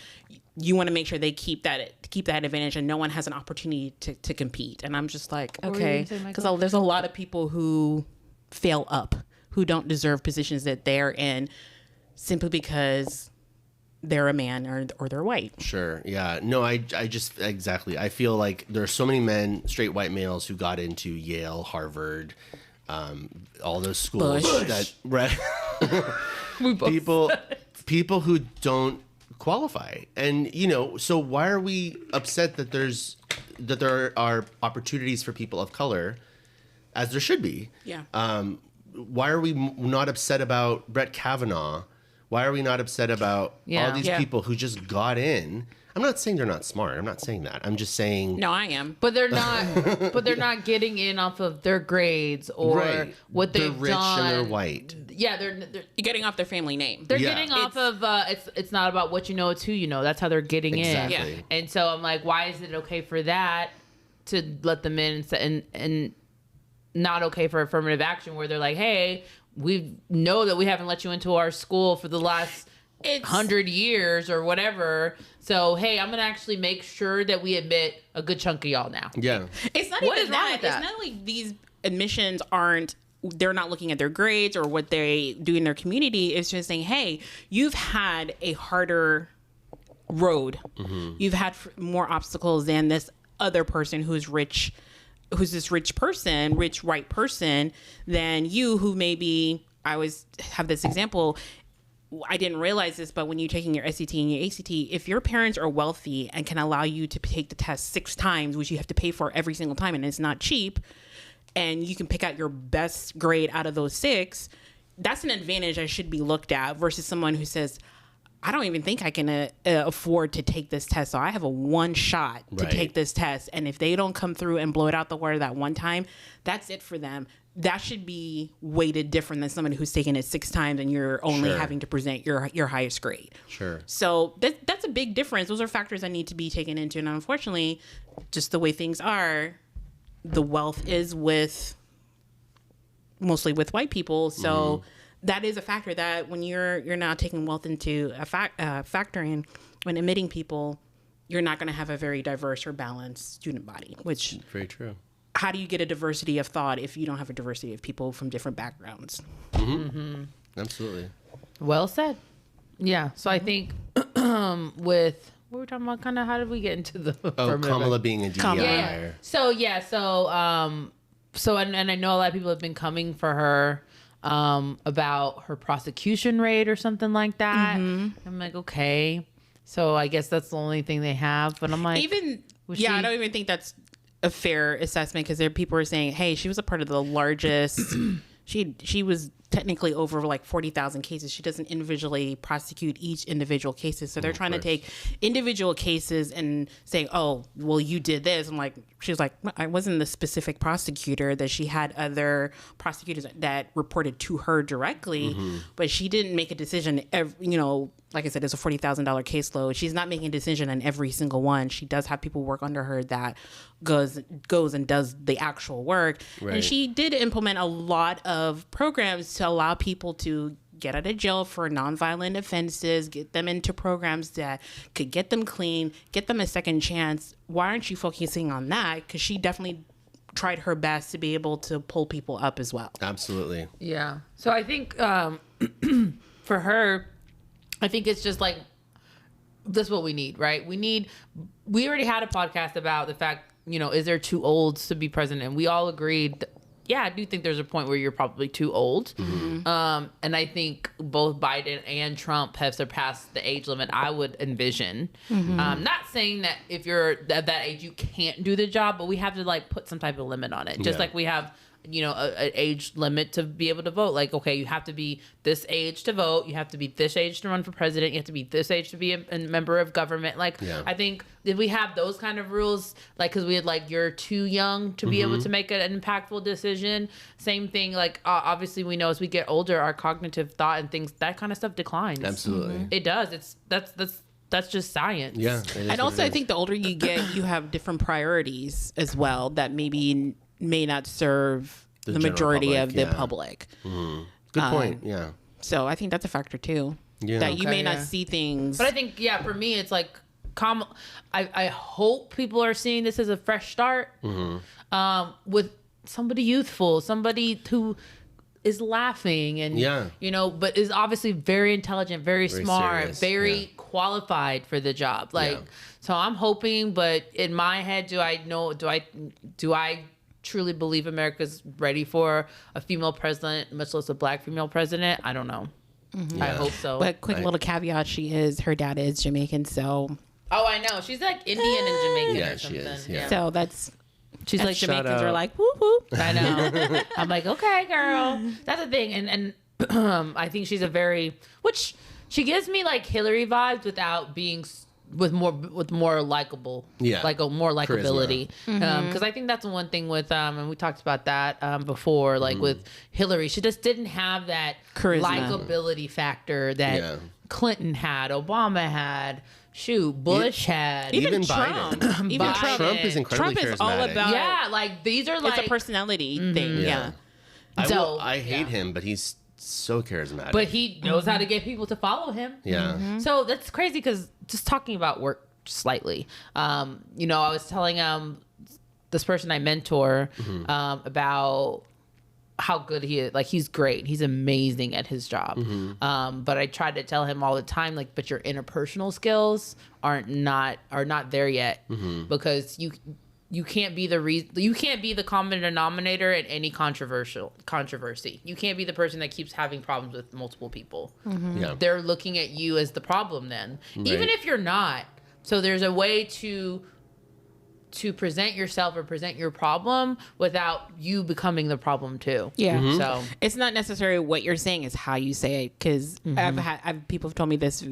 you want to make sure they keep that advantage and no one has an opportunity to compete. And I'm just like, okay, because there's a lot of people who fail up, who don't deserve positions that they're in simply because they're a man or they're white. Sure. Yeah. No, I just, exactly. I feel like there are so many men, straight white males, who got into Yale, Harvard, all those schools that people who don't qualify. And, so why are we upset that there are opportunities for people of color, as there should be? Yeah. Why are we not upset about Brett Kavanaugh? Why are we not upset about all these people who just got in? I'm not saying they're not smart. I'm not saying that. I'm just saying. No, I am. But they're not. But they're not getting in off of their grades or what they've they're rich done. and they're white. Yeah, they're getting off their family name. They're getting off of. It's not about what you know. It's who you know. That's how they're getting in. Yeah. And so I'm like, why is it okay for that to let them in and not okay for affirmative action where they're like, hey, we know that we haven't let you into our school for the last 100 years or whatever. So, hey, I'm going to actually make sure that we admit a good chunk of y'all now. Yeah. It's not What even is wrong that. with that? It's not like these admissions they're not looking at their grades or what they do in their community. It's just saying, hey, you've had a harder road. Mm-hmm. You've had more obstacles than this other person who's rich, who's this rich white person than you, who maybe, I always have this example, I didn't realize this, but when you're taking your SAT and your ACT, if your parents are wealthy and can allow you to take the test 6 times, which you have to pay for every single time, and it's not cheap, and you can pick out your best grade out of those 6, that's an advantage that should be looked at versus someone who says, I don't even think I can afford to take this test. So I have a one shot to take this test. And if they don't come through and blow it out the water that one time, that's it for them. That should be weighted different than someone who's taken it 6 times and you're only having to present your highest grade. Sure. So that's a big difference. Those are factors that need to be taken into. And unfortunately, just the way things are, the wealth is mostly with white people. So that is a factor that when you're now taking wealth into a factor in when admitting people, you're not going to have a very diverse or balanced student body, which very true. How do you get a diversity of thought if you don't have a diversity of people from different backgrounds? Absolutely. Well said. Yeah. So I think with what we're talking about, kind of how did we get into the Kamala being a DEI. So and I know a lot of people have been coming for her about her prosecution rate or something like that. I'm like, okay. So I guess that's the only thing they have. But I'm like, I don't even think that's a fair assessment because there are people who are saying, hey, she was a part of the largest. she was technically over like 40,000 cases. She doesn't individually prosecute each individual cases. So they're trying to take individual cases and say, oh, well, you did this. I'm like, she was like, I wasn't the specific prosecutor, that she had other prosecutors that reported to her directly, but she didn't make a decision. Like I said, it's a $40,000 caseload. She's not making a decision on every single one. She does have people work under her that goes and does the actual work. Right. And she did implement a lot of programs to allow people to get out of jail for nonviolent offenses, get them into programs that could get them clean, get them a second chance. Why aren't you focusing on that? Because she definitely tried her best to be able to pull people up as well. Absolutely. Yeah. So I think for her, I think it's just like, that's what we need, right? We already had a podcast about the fact, is there too old to be president? And we all agreed, I do think there's a point where you're probably too old. And I think both Biden and Trump have surpassed the age limit I would envision. Not saying that if you're at that age, you can't do the job, but we have to like put some type of limit on it. Just like we have an age limit to be able to vote. Like, okay, you have to be this age to vote. You have to be this age to run for president. You have to be this age to be a member of government. Like, I think if we have those kind of rules, like, because we had like, you're too young to be able to make an impactful decision. Same thing. Like, obviously we know as we get older, our cognitive thought and things, that kind of stuff declines. Absolutely. It does. That's just science. Yeah. And also I think the older you get, you have different priorities as well that maybe may not serve the majority of the public. Good point. Yeah. So I think that's a factor too. Yeah. That you may not see things. But I think, for me, it's like, I hope people are seeing this as a fresh start with somebody youthful, somebody who is laughing and, but is obviously very intelligent, very smart, serious, very qualified for the job. Like, so I'm hoping, but in my head, do I truly believe America's ready for a female president, much less a black female president? I don't know. I hope so. But quick little caveat, her dad is Jamaican, so. Oh, I know. She's like Indian and Jamaican or something. She is. Yeah. So she's like, Jamaicans are like, whoop whoop. I know. I'm like, okay, girl. That's the thing. And I think she's which she gives me like Hillary vibes without being more likable, like a more likability. Because I think that's one thing with and we talked about that before, like with Hillary, she just didn't have that likability factor that Clinton had, Obama had. Bush had. Even Trump. Biden. Even Trump is incredibly Trump charismatic. is all about. like these are like it's a personality thing. Yeah. I hate him, but he's so charismatic. But he knows how to get people to follow him. Yeah. So that's crazy because just talking about work slightly, I was telling this person I mentor about how good he is. Like, he's great. He's amazing at his job. But I tried to tell him all the time, like, but your interpersonal skills are not there yet because you can't be the common denominator in any controversy. You can't be the person that keeps having problems with multiple people. Yeah. They're looking at you as the problem then, even if you're not. So there's a way to present yourself or present your problem without you becoming the problem too. Yeah. So it's not necessarily what you're saying, is how you say it. Because people have told me this.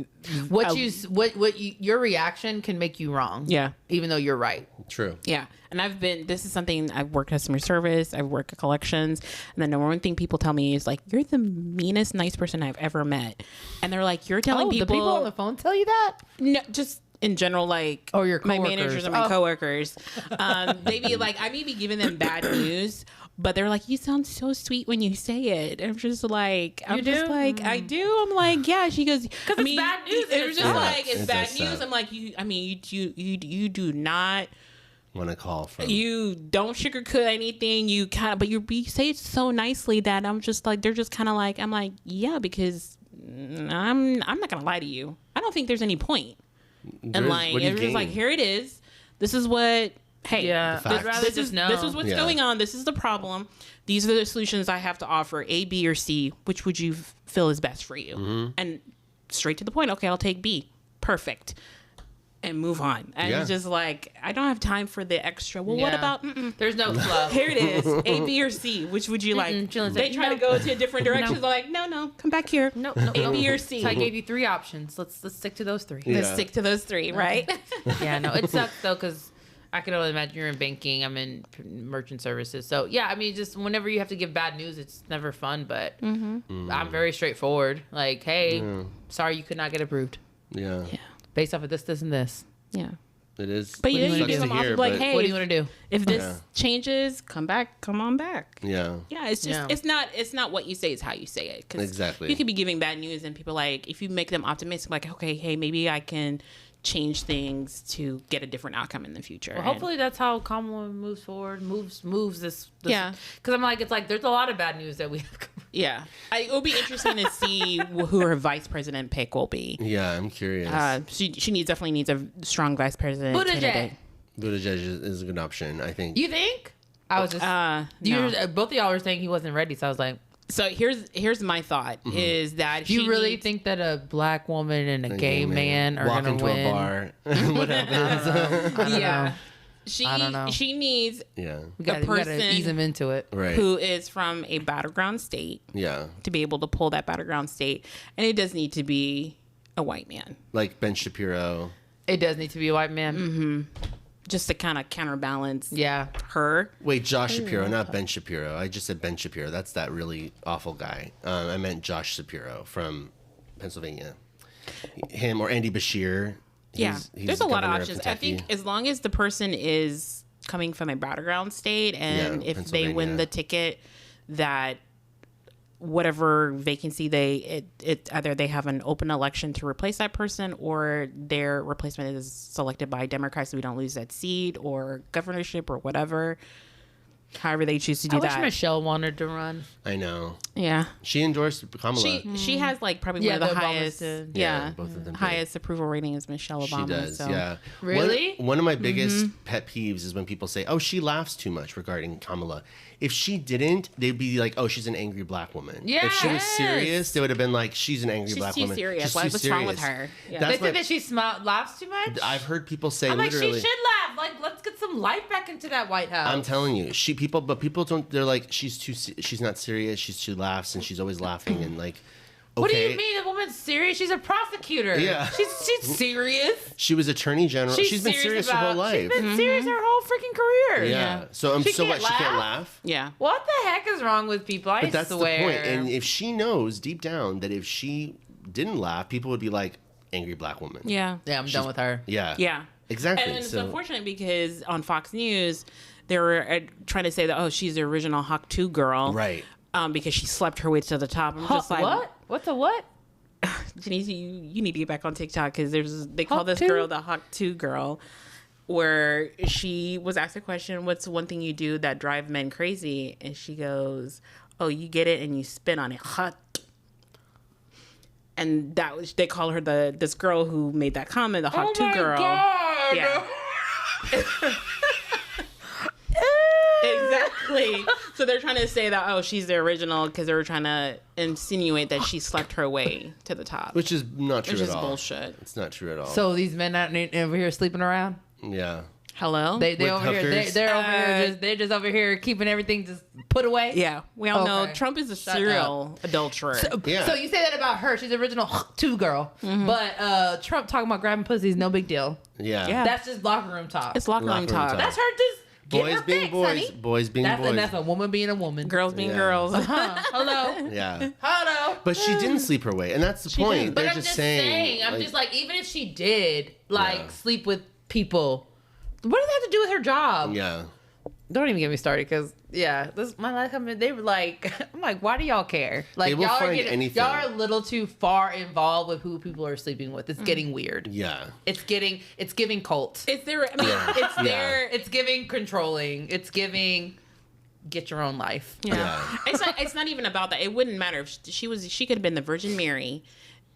Your reaction can make you wrong. Yeah. Even though you're right. True. Yeah. And this is something, I've worked customer service, I've worked at collections. And the number one thing people tell me is like, you're the meanest, nice person I've ever met. And they're like, you're telling people. The people on the phone tell you that? No, just in general, like, your my coworkers. managers and my coworkers, they be like, I may be giving them bad news, but they're like, you sound so sweet when you say it. And I'm just like, I do. I'm like, yeah. She goes, because it's bad news. It's just like, it's bad news. I'm like, you do not want to call from. You don't sugarcoat anything. You kind of, but you say it so nicely that I'm just like, they're just kind of like, I'm like, yeah, because I'm not gonna lie to you. I don't think there's any point. And like, it's just like, here it is. This is what. Hey, this is what's going on. This is the problem. These are the solutions I have to offer. A, B, or C. Which would you feel is best for you? And straight to the point. Okay, I'll take B. Perfect. And move on. And it's just like, I don't have time for the extra. Well, what about? There's no flow. Here it is. A, B, or C. Which would you like? They try to go to a different direction. They're like, no, come back here. No. A, B, or C. So I gave you 3 options. Let's stick to those 3. Let's stick to those 3, right? Yeah, no, it sucks though, because I can only imagine you're in banking. I'm in merchant services. So yeah, I mean, just whenever you have to give bad news, it's never fun. But I'm very straightforward. Like, hey, sorry you could not get approved. Yeah. Based off of this, this, and this. Yeah. It is. But you give them off like, hey, what do you want to do? If this changes, come on back. Yeah. Yeah, it's just it's not what you say, it's how you say it. 'Cause exactly. you could be giving bad news and people like, if you make them optimistic, like, okay, hey, maybe I can change things to get a different outcome in the future. Well, hopefully that's how Kamala moves forward, moves this. Yeah. Because I'm like, it's like there's a lot of bad news that we have. Yeah. It will be interesting to see who her vice president pick will be. Yeah, I'm curious. She definitely needs a strong vice president candidate. Buttigieg is a good option, I think. You think? I was just no. Both of y'all were saying he wasn't ready, so I was like. So here's my thought is that you really think that a black woman and a gay man are going to win? Walk into a bar. What happens? Yeah. I don't know. She needs a person ease him into it, right? Who is from a battleground state. Yeah. To be able to pull that battleground state, and it does need to be a white man, like Ben Shapiro. It does need to be a white man. Mm-hmm. Just to kind of counterbalance. Her. Wait, Josh Shapiro, not Ben Shapiro. I just said Ben Shapiro. That's that really awful guy. I meant Josh Shapiro from Pennsylvania. Him or Andy Bashir. He's there's a lot of options. I think as long as the person is coming from a battleground state, and if they win the ticket, that whatever vacancy either they have an open election to replace that person, or their replacement is selected by Democrats so we don't lose that seat or governorship or whatever. However they choose to do that. I wish Michelle wanted to run. I know. Yeah. She endorsed Kamala. She has like probably one of the highest both of them highest approval rating is Michelle Obama. She does, so. yeah. Really? One of my biggest pet peeves is when people say, oh, she laughs too much regarding Kamala. If she didn't, they'd be like, oh, she's an angry black woman. Yeah. If she was serious, they would have been like, she's an angry black woman. Serious. She's What's too serious. wrong with her? Yeah. They think that she laughs too much? I've heard people say I'm literally. Like, she should laugh. Like, let's get some life back into that White House. I'm telling you, people don't, they're like, she's not serious. She laughs and she's always laughing and like What do you mean? The woman's serious? She's a prosecutor. Yeah. She's serious. She was attorney general. She's been serious her whole life. She's been serious her whole freaking career. Yeah. So She so what? can't She can't laugh. Yeah. What the heck is wrong with people? I But that's swear. the point. And if she knows deep down that if she didn't laugh, people would be like, angry black woman. Yeah. Yeah, I'm done with her. Yeah. Yeah. Exactly. And it's unfortunate because on Fox News, they were trying to say that, oh, she's the original Hawk 2 girl. Right. Because she slept her way to the top. I'm just like, what? What's a what? Janice, you need to get back on TikTok because they call Hawk this 2? girl the Hawk 2 girl, where she was asked a question, what's one thing you do that drive men crazy? And she goes, oh, you get it and you spin on it. Hot. And that was, they call her this girl who made that comment, the Hawk 2 girl. God. Yeah. Exactly. So they're trying to say that, oh, she's the original because they were trying to insinuate that she slept her way to the top. Which is not true Which at is all. bullshit. It's not true at all. So these men out over here sleeping around? Yeah. Hello? They With over here. hookers? They're over here. They're just over here keeping everything just put away. Yeah. We all know Okay. Trump is a Shut serial adulterer. Yeah. So you say that about her? She's the original 2 girl. But Trump talking about grabbing pussy is no big deal. Yeah. Yeah. That's just locker room talk. It's locker room Locker room talk. talk. That's her just getting Boys her being fix, boys. honey. Boys being That's boys. enough. A woman being a woman. Girls being Yeah. girls. Hello. Yeah. Hello. But she didn't sleep her way. And that's the point. didn't. But They're I'm just just saying. I'm just like, even if she did, like, Yeah. sleep with people, what does that have to do with her job? Yeah. Don't even get me started, because my life company, they were like, I'm like, why do y'all care? Like, They will y'all find anything. y'all are a little too far involved with who people are sleeping with. It's getting weird. Yeah. It's giving cult. It's their, I mean, it's Yeah. their, It's giving controlling. It's giving get your own life. yeah. It's not even about that. It wouldn't matter if she could have been the Virgin Mary.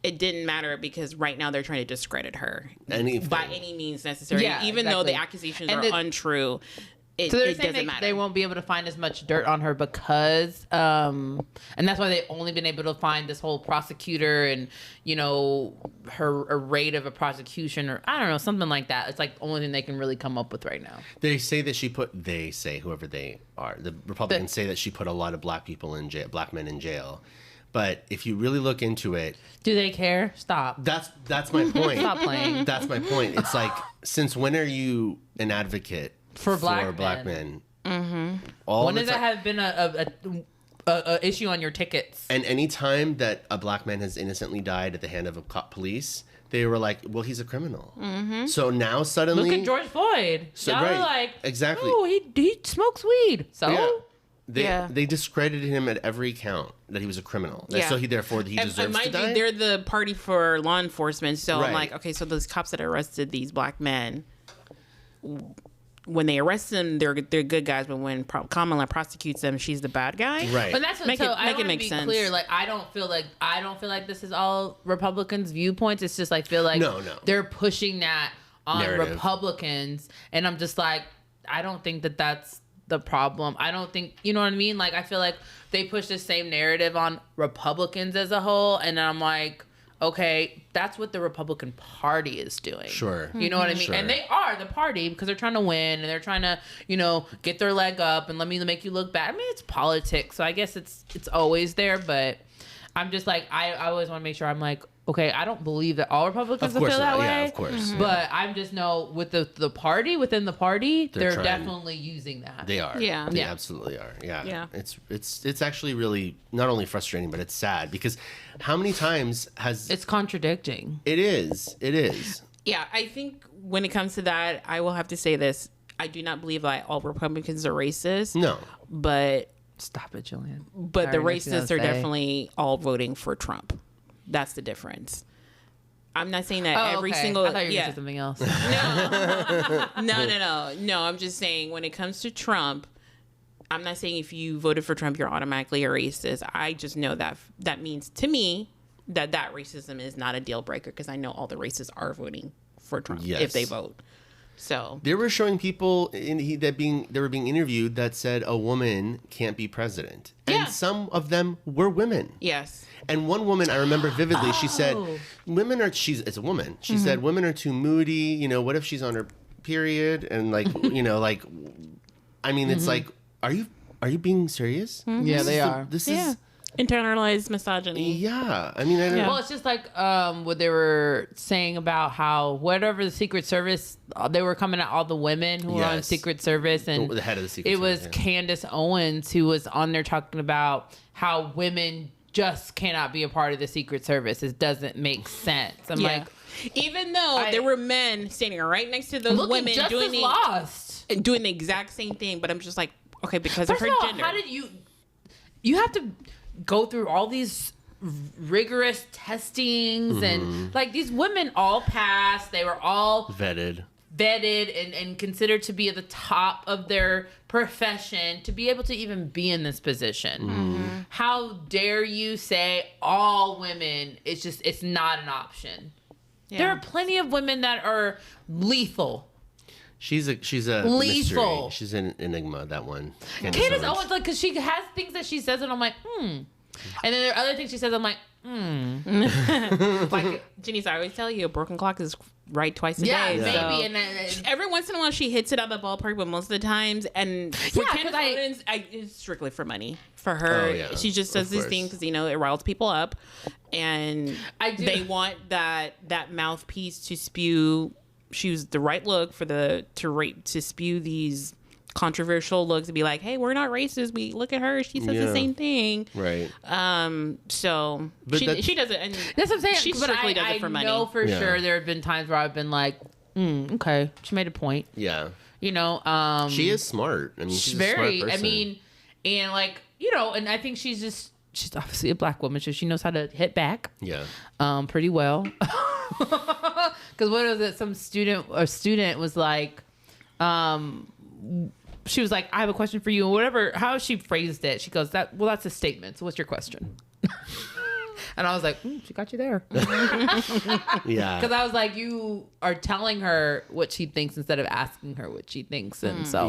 It didn't matter because right now they're trying to discredit her Anything. by any means necessary. Yeah, Even though the exactly. accusations And are untrue, So they're it saying doesn't matter. they won't be able to find as much dirt on her because, and that's why they've only been able to find this whole prosecutor and, her rate of a prosecution, or I don't know, something like that. It's like the only thing they can really come up with right now. They say whoever they are, the Republicans say that she put a lot of black people in jail, black men in jail. But if you really look into it, Do they care? Stop. that's my point. Stop playing. That's my point. It's like, since when are you an advocate For black men? Mm-hmm. All When the does that time. have been a issue on your tickets? And any time that a black man has innocently died at the hand of a police, they were like, well, he's a criminal. Mm-hmm. So now suddenly... Look at George Floyd. So, Y'all right, are like, exactly. Oh, he smokes weed. So Yeah. They discredited him at every count that he was a criminal. Yeah. So therefore he deserves and to mind die. you, they're the party for law enforcement. So I'm Right. like, okay, so those cops that arrested these black men, when they arrest them, they're good guys. But when Kamala prosecutes them, she's the bad guy. Right. But that's what, Make so it- I make it want to make be sense. clear. Like, I don't feel like this is all Republicans' viewpoints. It's just I feel like No. they're pushing that on Narrative. Republicans, and I'm just like, I don't think that that's the problem. I don't think, you know what I mean? Like, I feel like they push the same narrative on Republicans as a whole, and I'm like, okay, that's what the Republican Party is doing. Sure. You know what I mean? Sure. And they are the party because they're trying to win and they're trying to, get their leg up and let me make you look bad. I mean, it's politics, so I guess it's always there, but I'm just like, I always want to make sure I'm like, okay, I don't believe that all Republicans Of course feel that not. way. Yeah, of course. But I just know with the party, within the party, they're trying. definitely using that. They are. Yeah. They Yeah. absolutely are. Yeah. Yeah. It's actually really not only frustrating, but it's sad because how many times has It's contradicting. It is. Yeah, I think when it comes to that, I will have to say this. I do not believe that all Republicans are racist. No. But Stop it, Jillian. the I already know what you're racists gonna are say. definitely all voting for Trump. That's the difference. I'm not saying that every okay. single I thought you were gonna say something else. No. I'm just saying when it comes to Trump, I'm not saying if you voted for Trump, you're automatically a racist. I just know that means to me that racism is not a deal breaker because I know all the racists are voting for Trump Yes. if they vote. So They were showing people they were being interviewed that said a woman can't be president. Yeah. And some of them were women. yes, And one woman I remember vividly, she said, it's a woman. She said, women are too moody. What if she's on her period? And I mean, it's like, are you being serious? Yeah, they are. This Yeah. is, internalized misogyny. Yeah, I mean, I don't know. Well, it's just like what they were saying about how whatever the Secret Service, they were coming at all the women who were on Secret Service, and the head of the Secret Service. It was Candace Owens who was on there talking about how women just cannot be a part of the Secret Service. It doesn't make sense. I'm like, even though there were men standing right next to those women just doing the exact same thing, but I'm just like, okay, because of her gender. How did you have to go through all these rigorous testings and like these women all passed. They were all vetted and considered to be at the top of their profession to be able to even be in this position. How dare you say all women? It's not an option. There are plenty of women that are lethal. She's a lethal. Mystery. She's an enigma. That one. Candace Owens, like, because she has things that she says, and I'm like, and then there are other things she says, I'm like, Like Janice, I always tell you, a broken clock is right twice a day. Yeah, maybe. So And every once in a while, she hits it out of the ballpark, but most of the times, and for Candace Owens, it's strictly for money. For her, she just does these things because it riles people up, and they want that mouthpiece to spew. She was the right look for to spew these controversial looks and be like, hey, we're not racist. We look at her, she says the same thing, right? So she does it, and that's what I'm saying. She strictly does it for money. I know for sure there have been times where I've been like, okay, she made a point. Yeah, she is smart. I mean, she's very. A smart person. I mean, and like and I think she's obviously a black woman, so she knows how to hit back. Yeah, pretty well. Because what was it? Some student was like, she was like, I have a question for you, and whatever, how she phrased it, she goes, that's a statement. So what's your question? And I was like, she got you there. Yeah. Because I was like, you are telling her what she thinks instead of asking her what she thinks. And so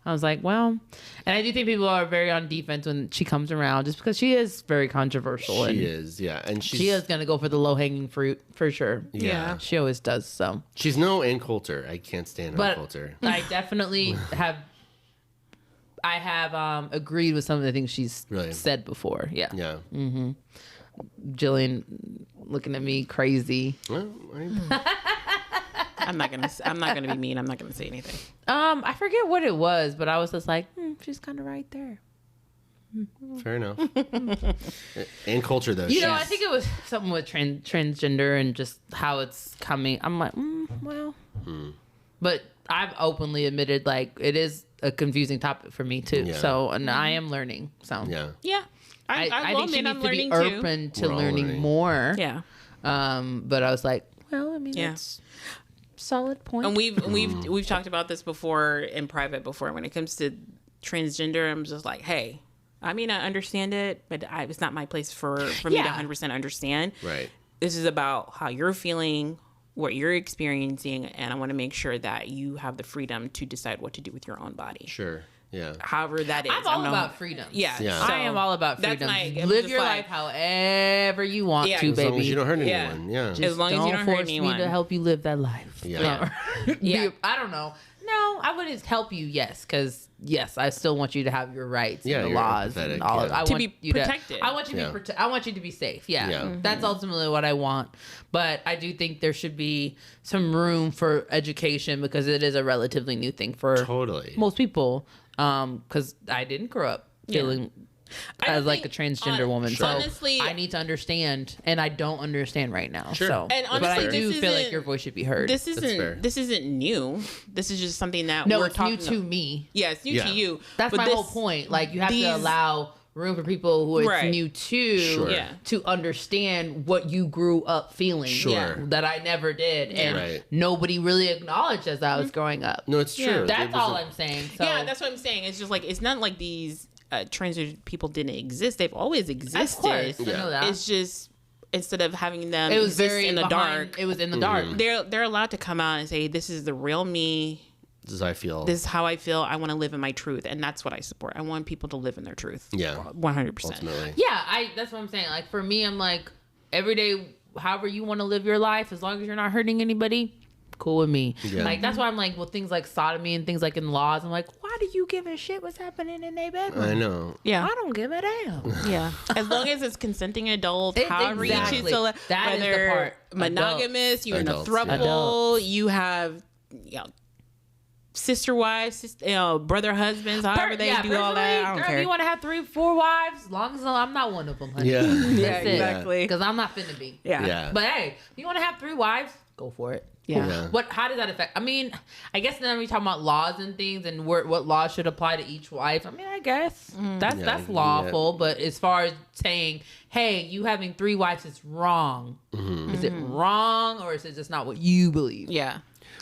I was like, well, and I do think people are very on defense when she comes around just because she is very controversial. She is, yeah. And she is going to go for the low-hanging fruit for sure. Yeah. She always does, so. She's no Ann Coulter. I can't stand Ann Coulter. I definitely have agreed with some of the things she's said before. Yeah. Yeah. Mm-hmm. Jillian looking at me crazy. Well, I'm not gonna be mean. I'm not gonna say anything. I forget what it was, but I was just like, she's kind of right there. Fair enough. Ann Coulter, though. I think it was something with transgender and just how it's coming. I'm like, but I've openly admitted like it is a confusing topic for me too. Yeah. So, and I am learning. So yeah. I think she needs to be open to learning more. Yeah. But I was like, well, I mean, that's a solid point. And we've talked about this before in private before. When it comes to transgender, I'm just like, hey, I mean, I understand it, but it's not my place for me to 100% understand. Right. This is about how you're feeling, what you're experiencing, and I want to make sure that you have the freedom to decide what to do with your own body. Sure. Yeah. However that is. I'm all about freedom. Yeah. So I am all about freedom. Live your life however you want to, baby. As long as you don't hurt anyone. Yeah. Just as long as you don't hurt anyone. Force me to help you live that life. Yeah. I don't know. No, I wouldn't help you. Yes, because I still want you to have your rights and the laws and all. I to be protected. I want you to be I want you to be safe. Yeah. Mm-hmm. That's ultimately what I want. But I do think there should be some room for education because it is a relatively new thing for most people. Because I didn't grow up feeling as like a transgender woman, so honestly, I need to understand, and I don't understand right now. Sure. So, and honestly, but I do feel like your voice should be heard. This isn't new. This is just something that we're talking new to me. Yeah, it's new to you. That's my whole point. Like you have to allow room for people who it's new to understand what you grew up feeling that I never did and nobody really acknowledged as I was growing up. No, it's true. That's all I'm saying. So, that's what I'm saying. It's just like it's not like these transgender people didn't exist. They've always existed. Of course, I know that. It's just instead of having them it was exist in the dark. It was in the dark. They're allowed to come out and say, this is the real me. This is how I feel. This is how I feel. I want to live in my truth. And that's what I support. I want people to live in their truth. Yeah. 100%. Ultimately. Yeah, that's what I'm saying. Like for me, I'm like every day, however you want to live your life, as long as you're not hurting anybody, cool with me. Yeah. Like, that's why I'm like, well, things like sodomy and things like in laws, I'm like, why do you give a shit what's happening in their bedroom? I know. Yeah. I don't give a damn. Yeah. As long as it's consenting adults, however you choose to live, That is the whether part. monogamous, you're in a Adults, throuple, Adults. you have, sister wives, brother husbands, however they do all that. I don't girl, care. If you want to have 3 or 4 wives, as long as I'm not one of them, honey. Yeah. That's it. exactly. Because I'm not finna be. Yeah. Yeah. But hey, if you want to have 3 wives, go for it. Yeah. Yeah. How does that affect? I mean, I guess then we talk about laws and things and what laws should apply to each wife. I mean, I guess that's lawful. But as far as saying, hey, you having 3 wives is wrong. Is it wrong, or is it just not what you believe? Yeah.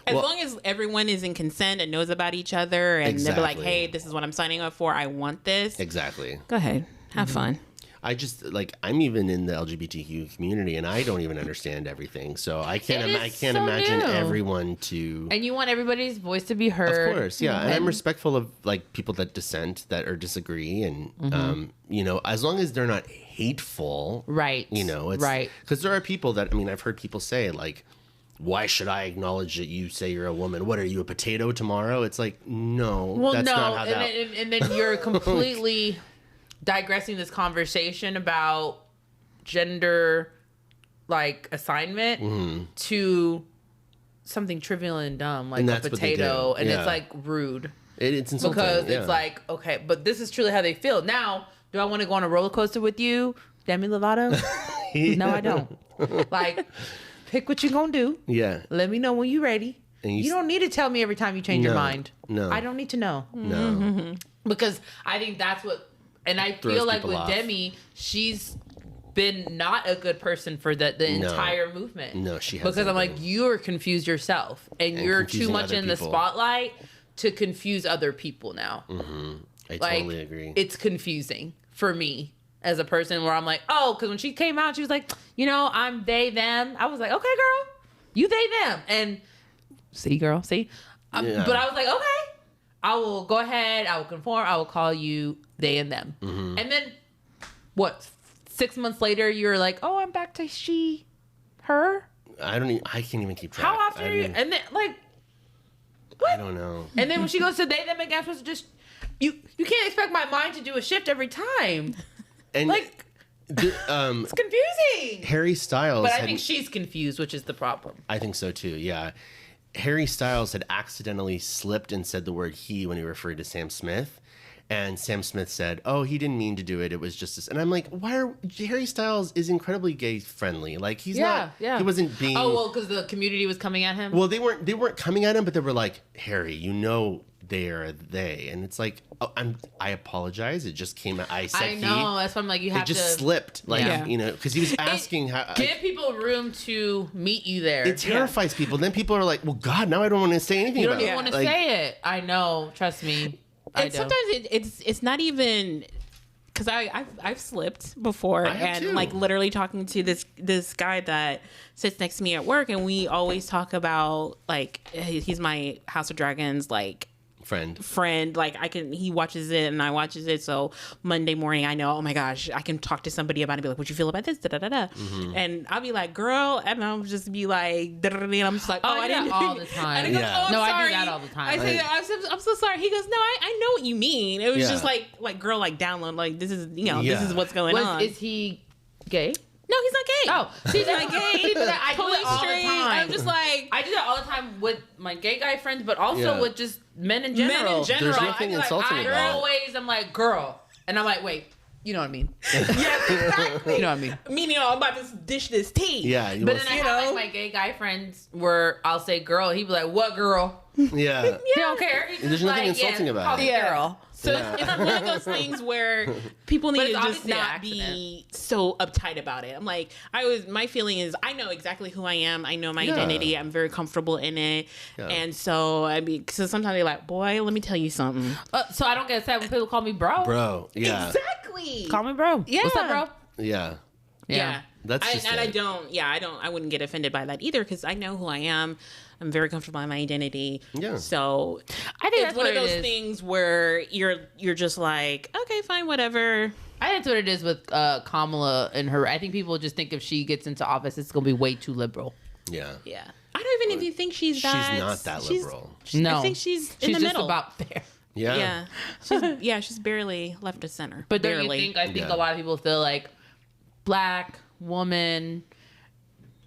As long as everyone is in consent and knows about each other and they'll be like, Exactly. hey, this is what I'm signing up for. I want this. Exactly. Go ahead. Have fun. I just I'm even in the LGBTQ community and I don't even understand everything. So I can't It is I can't so imagine new. everyone to. And you want everybody's voice to be heard. Of course, yeah, and I'm respectful of like people that dissent that or disagree, and as long as they're not hateful, Right. It's Right. because there are people that I've heard people say like, why should I acknowledge that you say you're a woman? What are you, a potato tomorrow? It's like, no, Well, that's no, not how that. and then you're completely digressing this conversation about gender, like assignment to something trivial and dumb, like And a that's what they potato, do. and Yeah. it's like rude It's insulting. because yeah. it's like, okay, but this is truly how they feel. Now, do I want to go on a roller coaster with you, Demi Lovato? No, I don't. Like, pick what you're gonna do. yeah, Let me know when you're ready. And You don't need to tell me every time you change your No, mind. no. I don't need to know. no, Because I think that's what, and I Throws feel like people with off. Demi, she's been not a good person for the No. entire movement. No, she hasn't Because I'm like, been. you're confused yourself, and you're too confusing much other in the people. spotlight to confuse other people now. I Like, totally agree. it's confusing for me as a person where I'm like, oh, because when she came out, she was like, I'm they, them. I was like, okay, girl, you they, them. And see, girl, see? Yeah. But I was like, okay, I will go ahead. I will conform. I will call you they and them. And then what? 6 months later, you're like, oh, I'm back to she, her. I can't even keep track. How often are you? And then like, I don't know. and then when she goes to they, them again, I'm supposed to just, you can't expect my mind to do a shift every time. And Like, the, it's confusing. Harry Styles But I had- think she's confused, which is the problem. I think so too. Yeah, Harry Styles had accidentally slipped and said the word "he" when he referred to Sam Smith, and Sam Smith said, "Oh, he didn't mean to do it. It was just this." And I'm like, Harry Styles is incredibly gay friendly. Like he's not. Yeah. He wasn't being. Oh, well, because the community was coming at him. Well, they weren't coming at him, but they were like, Harry, they're they, and it's like, oh, I apologize. It just came out. I said I know. That's why I'm like, you have It just to slipped, like Yeah. because he was asking how. give people room to meet you there. It terrifies people. Then people are like, "Well, God, now I don't want to say anything You about don't it." even want to Like, say it. I know. Trust me. I And do. sometimes it's not even because I've slipped before I have and too. like literally talking to this guy that sits next to me at work, and we always talk about like he's my House of Dragons like friend. Like he watches it and I watches it, so Monday morning I know, oh my gosh, I can talk to somebody about it and be like, what you feel about this, da da da da. And I'll be like, girl, and I'll just be like, da, da, da, and I'm just like, I do that all the time. And he goes, Yeah. oh, I'm No, I do sorry. that all the time. I say, I'm so sorry. He goes, no, I know what you mean. It was Yeah. just like girl, like download, like this is this Yeah. is what's going on. Is he gay? No, he's not gay. Oh, he's not gay. See, but I do Totally it all the straight. time. I'm just like, I do that all the time with my gay guy friends, but also Yeah. with just men in general. Men in general. There's I nothing I feel insulting like about it. I'm like, girl. And I'm like, wait, you know what I mean? yes, exactly. You know what I mean? Meaning, I'm about to dish this tea. Yeah, you But want then I You have know? like my gay guy friends where I'll say girl, he'd be like, what girl? yeah. He don't care. He's There's just nothing like, insulting yeah, about call it. me Yeah. girl. So Yeah. it's one of those things where people need But to it's just obviously an not be so uptight about it. I'm like, my feeling is I know exactly who I am. I know my Yeah. identity. I'm very comfortable in it. Yeah. And so, so sometimes they're like, boy, let me tell you something. So I don't get upset when people call me bro. Bro, yeah. Exactly. Call me bro. Yeah. What's up, bro? Yeah. Yeah. That's just and it. I wouldn't get offended by that either because I know who I am. I'm very comfortable in my identity. Yeah. So I think it's that's one what of it those is. things where you're just like, okay, fine, whatever. I think that's what it is with Kamala and her. I think people just think if she gets into office, it's going to be way too liberal. Yeah. Yeah. I don't even even if you think she's that, she's not that liberal. No, I think she's in the just middle. about there. Yeah, she's barely left of center. But don't barely. you think? I think a lot of people feel like black woman,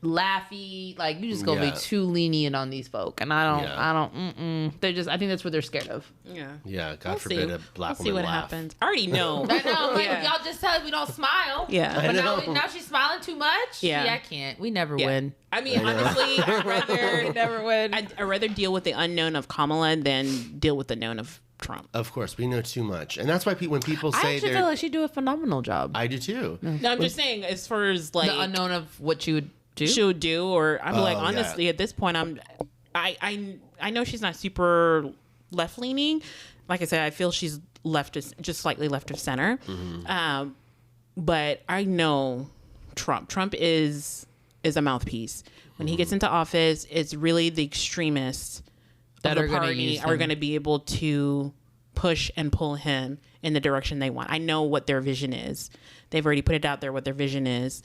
laughy, like you just gonna be too lenient on these folk, and I don't. They're just. I think that's what they're scared of. Yeah. God forbid a black woman what laugh. happens. I already know. I know. Like, y'all just tell us we don't smile. Yeah. But I know. now she's smiling too much. Yeah. See, I can't. We never win. I mean, honestly, I'd rather Never win. I'd rather deal with the unknown of Kamala than deal with the known of Trump. Of course, we know too much, and that's why when people I say actually they're, feel like she'd do a phenomenal job. I do too. No, I'm just saying, as far as like The unknown of what she would do. she would do, or I'm like, yeah. honestly, at this point, I know she's not super left leaning. Like I said, I feel she's just slightly left of center. But I know Trump is a mouthpiece. When he gets into office, it's really the extremists That of are the gonna party use are him. going to be able to push and pull him in the direction they want. I know what their vision is. They've already put it out there what their vision is,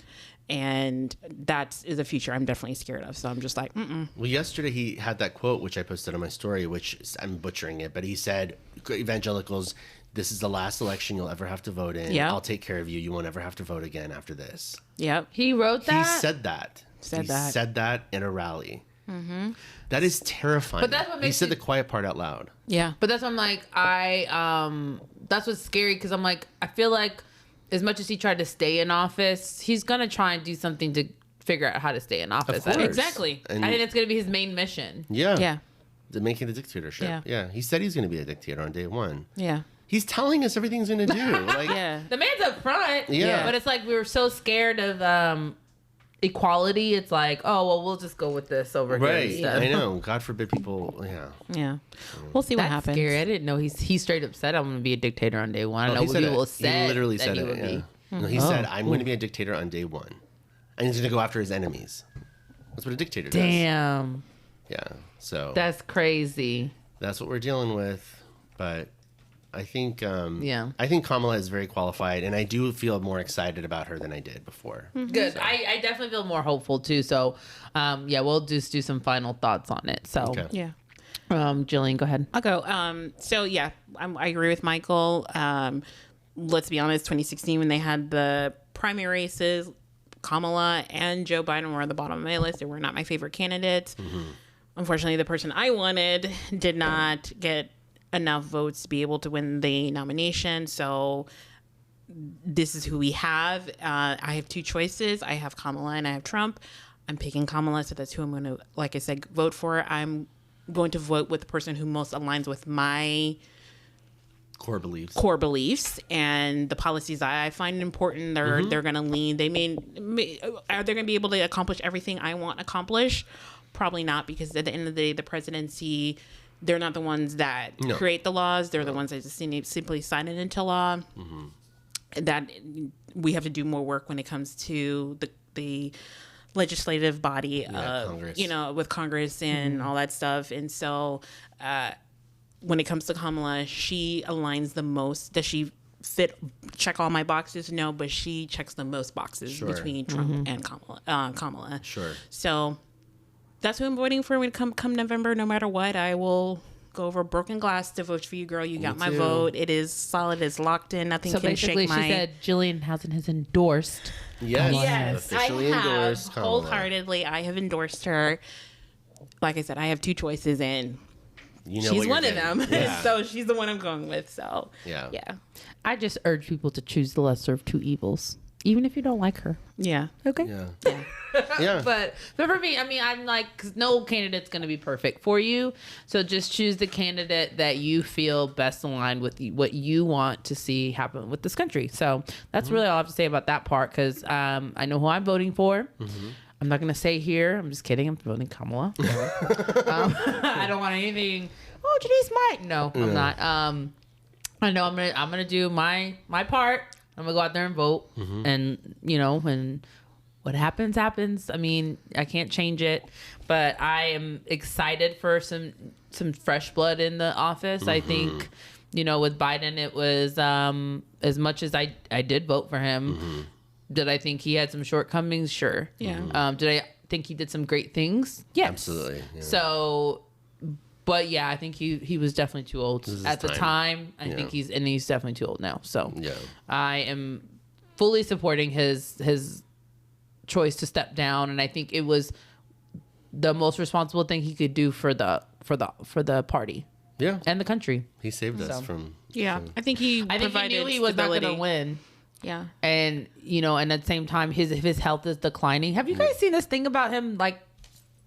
and that is a future I'm definitely scared of. So I'm just like, Well, yesterday he had that quote, which I posted on my story, which I'm butchering it, but he said, evangelicals, this is the last election you'll ever have to vote in. Yeah. I'll take care of you. You won't ever have to vote again after this. yep. He wrote that. He said that. Said he that. said that in a rally. That is terrifying. But that's what he makes said you- the quiet part out loud. Yeah. But that's what I'm like, that's what's scary, because I'm like, I feel like as much as he tried to stay in office, he's going to try and do something to figure out how to stay in office. course. Exactly. And I think it's going to be his main mission. yeah. Yeah. Making the dictatorship. Yeah. He said he's going to be a dictator on day one. Yeah. He's telling us everything he's going to do. Like, Yeah. The man's up front. Yeah. But it's like we were so scared of equality. It's like, oh, well, we'll just go with this over here Right. instead. I know. God forbid people. Yeah. Yeah. We'll see what That's happens. scary. I didn't know he's straight up said I'm going to be a dictator on day one. I know he said people it. said He literally that said he it. would Yeah. be. No, he said, I'm going to be a dictator on day one. And he's going to go after his enemies. That's what a dictator does. Damn. Yeah. So That's crazy. that's what we're dealing with. But I think Yeah. I think Kamala is very qualified, and I do feel more excited about her than I did before. Good. I definitely feel more hopeful too. So, we'll just do some final thoughts on it. So, Okay. Yeah. Jillian, go ahead. I'll go. So yeah, I agree with Michael. Let's be honest, 2016 when they had the primary races, Kamala and Joe Biden were at the bottom of my list. They were not my favorite candidates. Unfortunately, the person I wanted did not get enough votes to be able to win the nomination. So this is who we have. I have two choices. I have Kamala and I have Trump. I'm picking Kamala, so that's who I'm going to, like I said, vote for. I'm going to vote with the person who most aligns with my Core beliefs. and the policies I find important. They're going to lean. Are they going to be able to accomplish everything I want accomplished? Probably not, because at the end of the day, the presidency, they're not the ones that create the laws. They're the ones that just simply sign it into law. That we have to do more work when it comes to the legislative body, Congress. with Congress and all that stuff. And so when it comes to Kamala, she aligns the most. Does she check all my boxes? No, but she checks the most boxes between Trump and Kamala. Sure. So that's who I'm voting for when come November. No matter what, I will go over broken glass to vote for you, girl. You got my too. vote. It is solid. It's locked in. Nothing So can basically, shake my. she said Jillian Housen has endorsed. Yes. Yes, Officially I have. endorsed Kamala. Wholeheartedly, I have endorsed her. Like I said, I have two choices, and You know she's what you're one of getting. them. Yeah. So she's the one I'm going with. So Yeah. yeah, I just urge people to choose the lesser of two evils, even if you don't like her. yeah. Okay. Yeah. Yeah. But for me, I mean, I'm like, 'cause no candidate's going to be perfect for you. So just choose the candidate that you feel best aligned with what you want to see happen with this country. So that's really all I have to say about that part, because I know who I'm voting for. I'm not going to say here. I'm just kidding. I'm voting Kamala. I don't want anything. Oh, Janice might. No, I'm not. I know I'm gonna do my part. I'm gonna go out there and vote, and when what happens. I mean, I can't change it, but I am excited for some fresh blood in the office. I think, with Biden, it was as much as I did vote for him. Did I think he had some shortcomings? Sure. Yeah. Did I think he did some great things? Yes. Absolutely. Yeah. So, but yeah, I think he was definitely too old at the time. I think he's definitely too old now. So I am fully supporting his choice to step down, and I think it was the most responsible thing he could do for the party. Yeah. And the country. He saved us from. Yeah. I think he knew he was not going to win. Yeah. And, and at the same time, his health is declining. Have you guys seen this thing about him, like,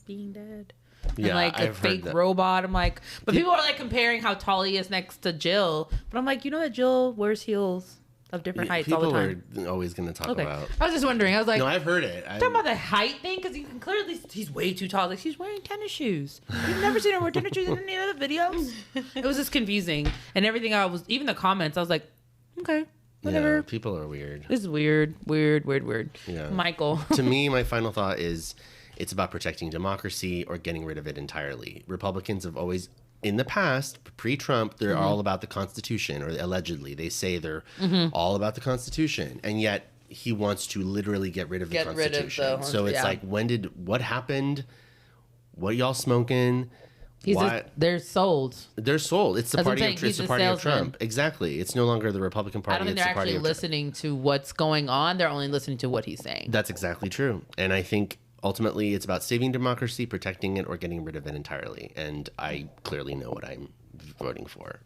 being dead? Yeah, and, like, I've a fake heard that. robot. I'm like, but people are, like, comparing how tall he is next to Jill. But I'm like, that Jill wears heels of different heights all the time. People are always going to talk about. I was just wondering. I was like, no, I've heard it. Talking about the height thing, because you can clearly, he's way too tall. Like, she's wearing tennis shoes. You've never seen her wear tennis shoes in any other videos? It was just confusing. And everything even the comments, I was like, okay, whatever. Yeah, people are weird. This is weird. Yeah. Michael. To me, my final thought is it's about protecting democracy or getting rid of it entirely. Republicans have always, in the past, pre-Trump, they're all about the Constitution, or allegedly they say they're all about the Constitution, and yet he wants to literally get rid of the Constitution. So it's like, what happened? What y'all smoking? They're sold. They're sold. It's the party of, it's the party of Trump. Exactly. It's no longer the Republican Party. I don't think they're actually listening to what's going on. They're only listening to what he's saying. That's exactly true. And I think ultimately it's about saving democracy, protecting it, or getting rid of it entirely. And I clearly know what I'm voting for.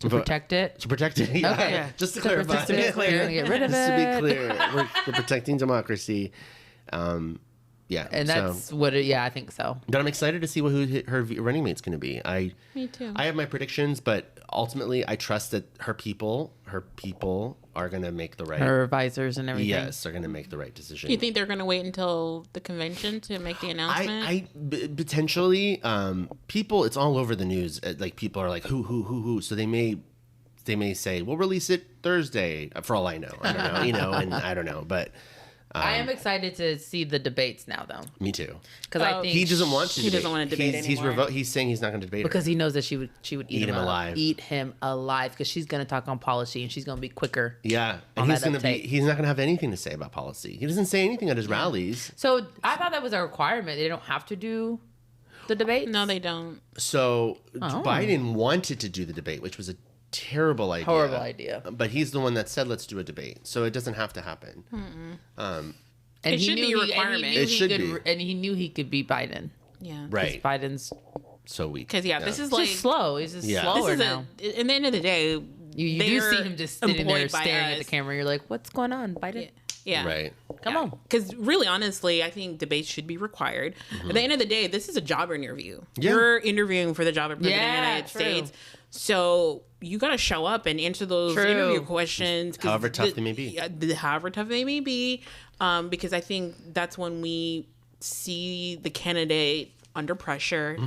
To protect it? To protect it, yeah. Okay. Yeah. Just to clarify. Just to be clear. You're gonna get rid of Just it. to be clear. We're protecting democracy. Yeah. And that's I think so. But I'm excited to see who her running mate's going to be. Me too. I have my predictions, but ultimately I trust that her people are going to make the right. Her advisors and everything. Yes, are going to make the right decision. You think they're going to wait until the convention to make the announcement? Potentially, people, it's all over the news. Like, people are like, who? So they may say, we'll release it Thursday, for all I know. I don't know, and I don't know, but. I am excited to see the debates now, though. Me too. Because I think he doesn't want to. He doesn't want to debate anymore. He's saying he's not going to debate because her. he knows that she would eat him alive. Eat him alive, because she's going to talk on policy and she's going to be quicker. Yeah, and he's not going to have anything to say about policy. He doesn't say anything at his rallies. So I thought that was a requirement. They don't have to do the debate. No, they don't. So Biden wanted to do the debate, which was a horrible idea. But he's the one that said, let's do a debate. So it doesn't have to happen. And it should be a requirement. It should be. And he knew he could beat Biden. Yeah. Right. Biden's so weak. Because, this is like... just slow. He's just slower now. In the end of the day, you do see him just sitting there staring at the camera. You're like, what's going on, Biden? Yeah. Right. Come on. Because really, honestly, I think debates should be required. At the end of the day, this is a job interview. Yeah. You're interviewing for the job of president of the United States. So you got to show up and answer those interview questions. However tough they may be. However tough they may be. Because I think that's when we see the candidate under pressure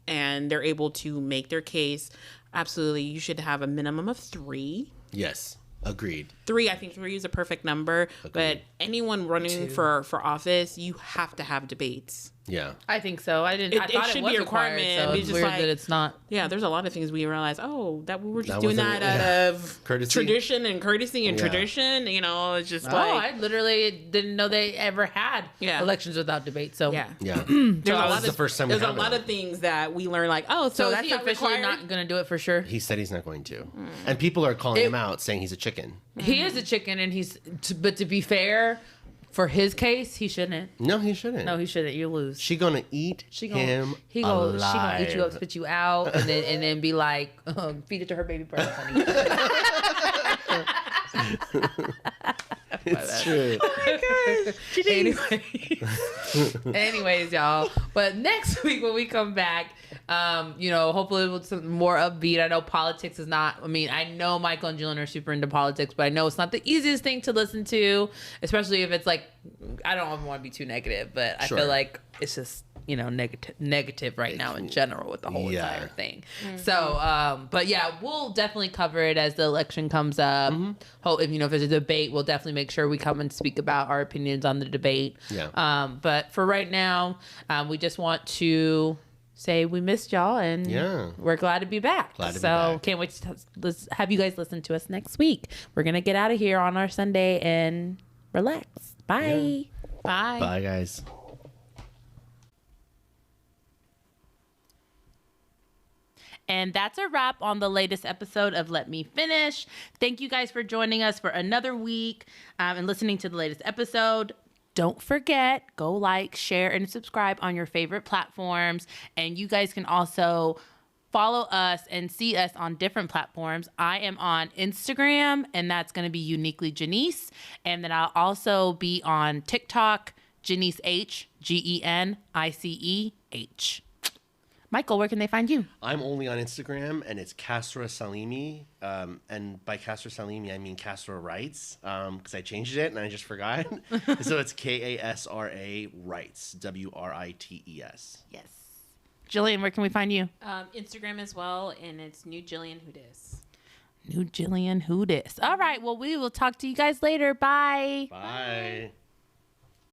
and they're able to make their case. Absolutely. You should have a minimum of 3. Yes. Agreed. 3, I think 3 is a perfect number. Agreed. But anyone running for office, you have to have debates. Yeah. I think so. I thought it should be a requirement. So it's weird that it's not. Yeah, there's a lot of things we realize, that we were just doing that out of tradition and courtesy and tradition. It's just I literally didn't know they ever had elections without debate. So yeah. That was the first time there's a lot of things that we learn, like, so that's not officially not going to do it for sure. He said he's not going to. And people are calling him out, saying he's a chicken. He is a chicken, and but to be fair, for his case, he shouldn't. No, he shouldn't. No, he shouldn't. You lose. She gonna eat him alive. She gonna eat you up, spit you out, and then be like, feed it to her baby bird, honey. It's true. Oh my gosh. Anyways, y'all. But next week when we come back, hopefully with some more upbeat. I know politics is not. I know Michael and Julian are super into politics, but I know it's not the easiest thing to listen to, especially if it's like, I don't even want to be too negative, but I feel like it's just negative right now in general with the whole entire thing. So, but yeah, we'll definitely cover it as the election comes up. If there's a debate, we'll definitely make sure we come and speak about our opinions on the debate. But for right now, we just want to say we missed y'all and we're glad to be back. Can't wait to have you guys listen to us next week. We're gonna get out of here on our Sunday and relax. Bye. Bye. Bye, guys. And that's a wrap on the latest episode of Let Me Finish. Thank you guys for joining us for another week and listening to the latest episode. Don't forget, go like, share, and subscribe on your favorite platforms. And you guys can also follow us and see us on different platforms. I am on Instagram, and that's going to be Uniquely Janice. And then I'll also be on TikTok, Janice H, GENICEH. Michael, where can they find you? I'm only on Instagram, and it's Kasra Salimi. And by Kasra Salimi, I mean Kasra Writes, because I changed it and I just forgot. So it's KASRA Writes, WRITES. Yes. Jillian, where can we find you? Instagram as well, and it's New Jillian Who Dis. New Jillian Who Dis. All right, well, we will talk to you guys later. Bye. Bye.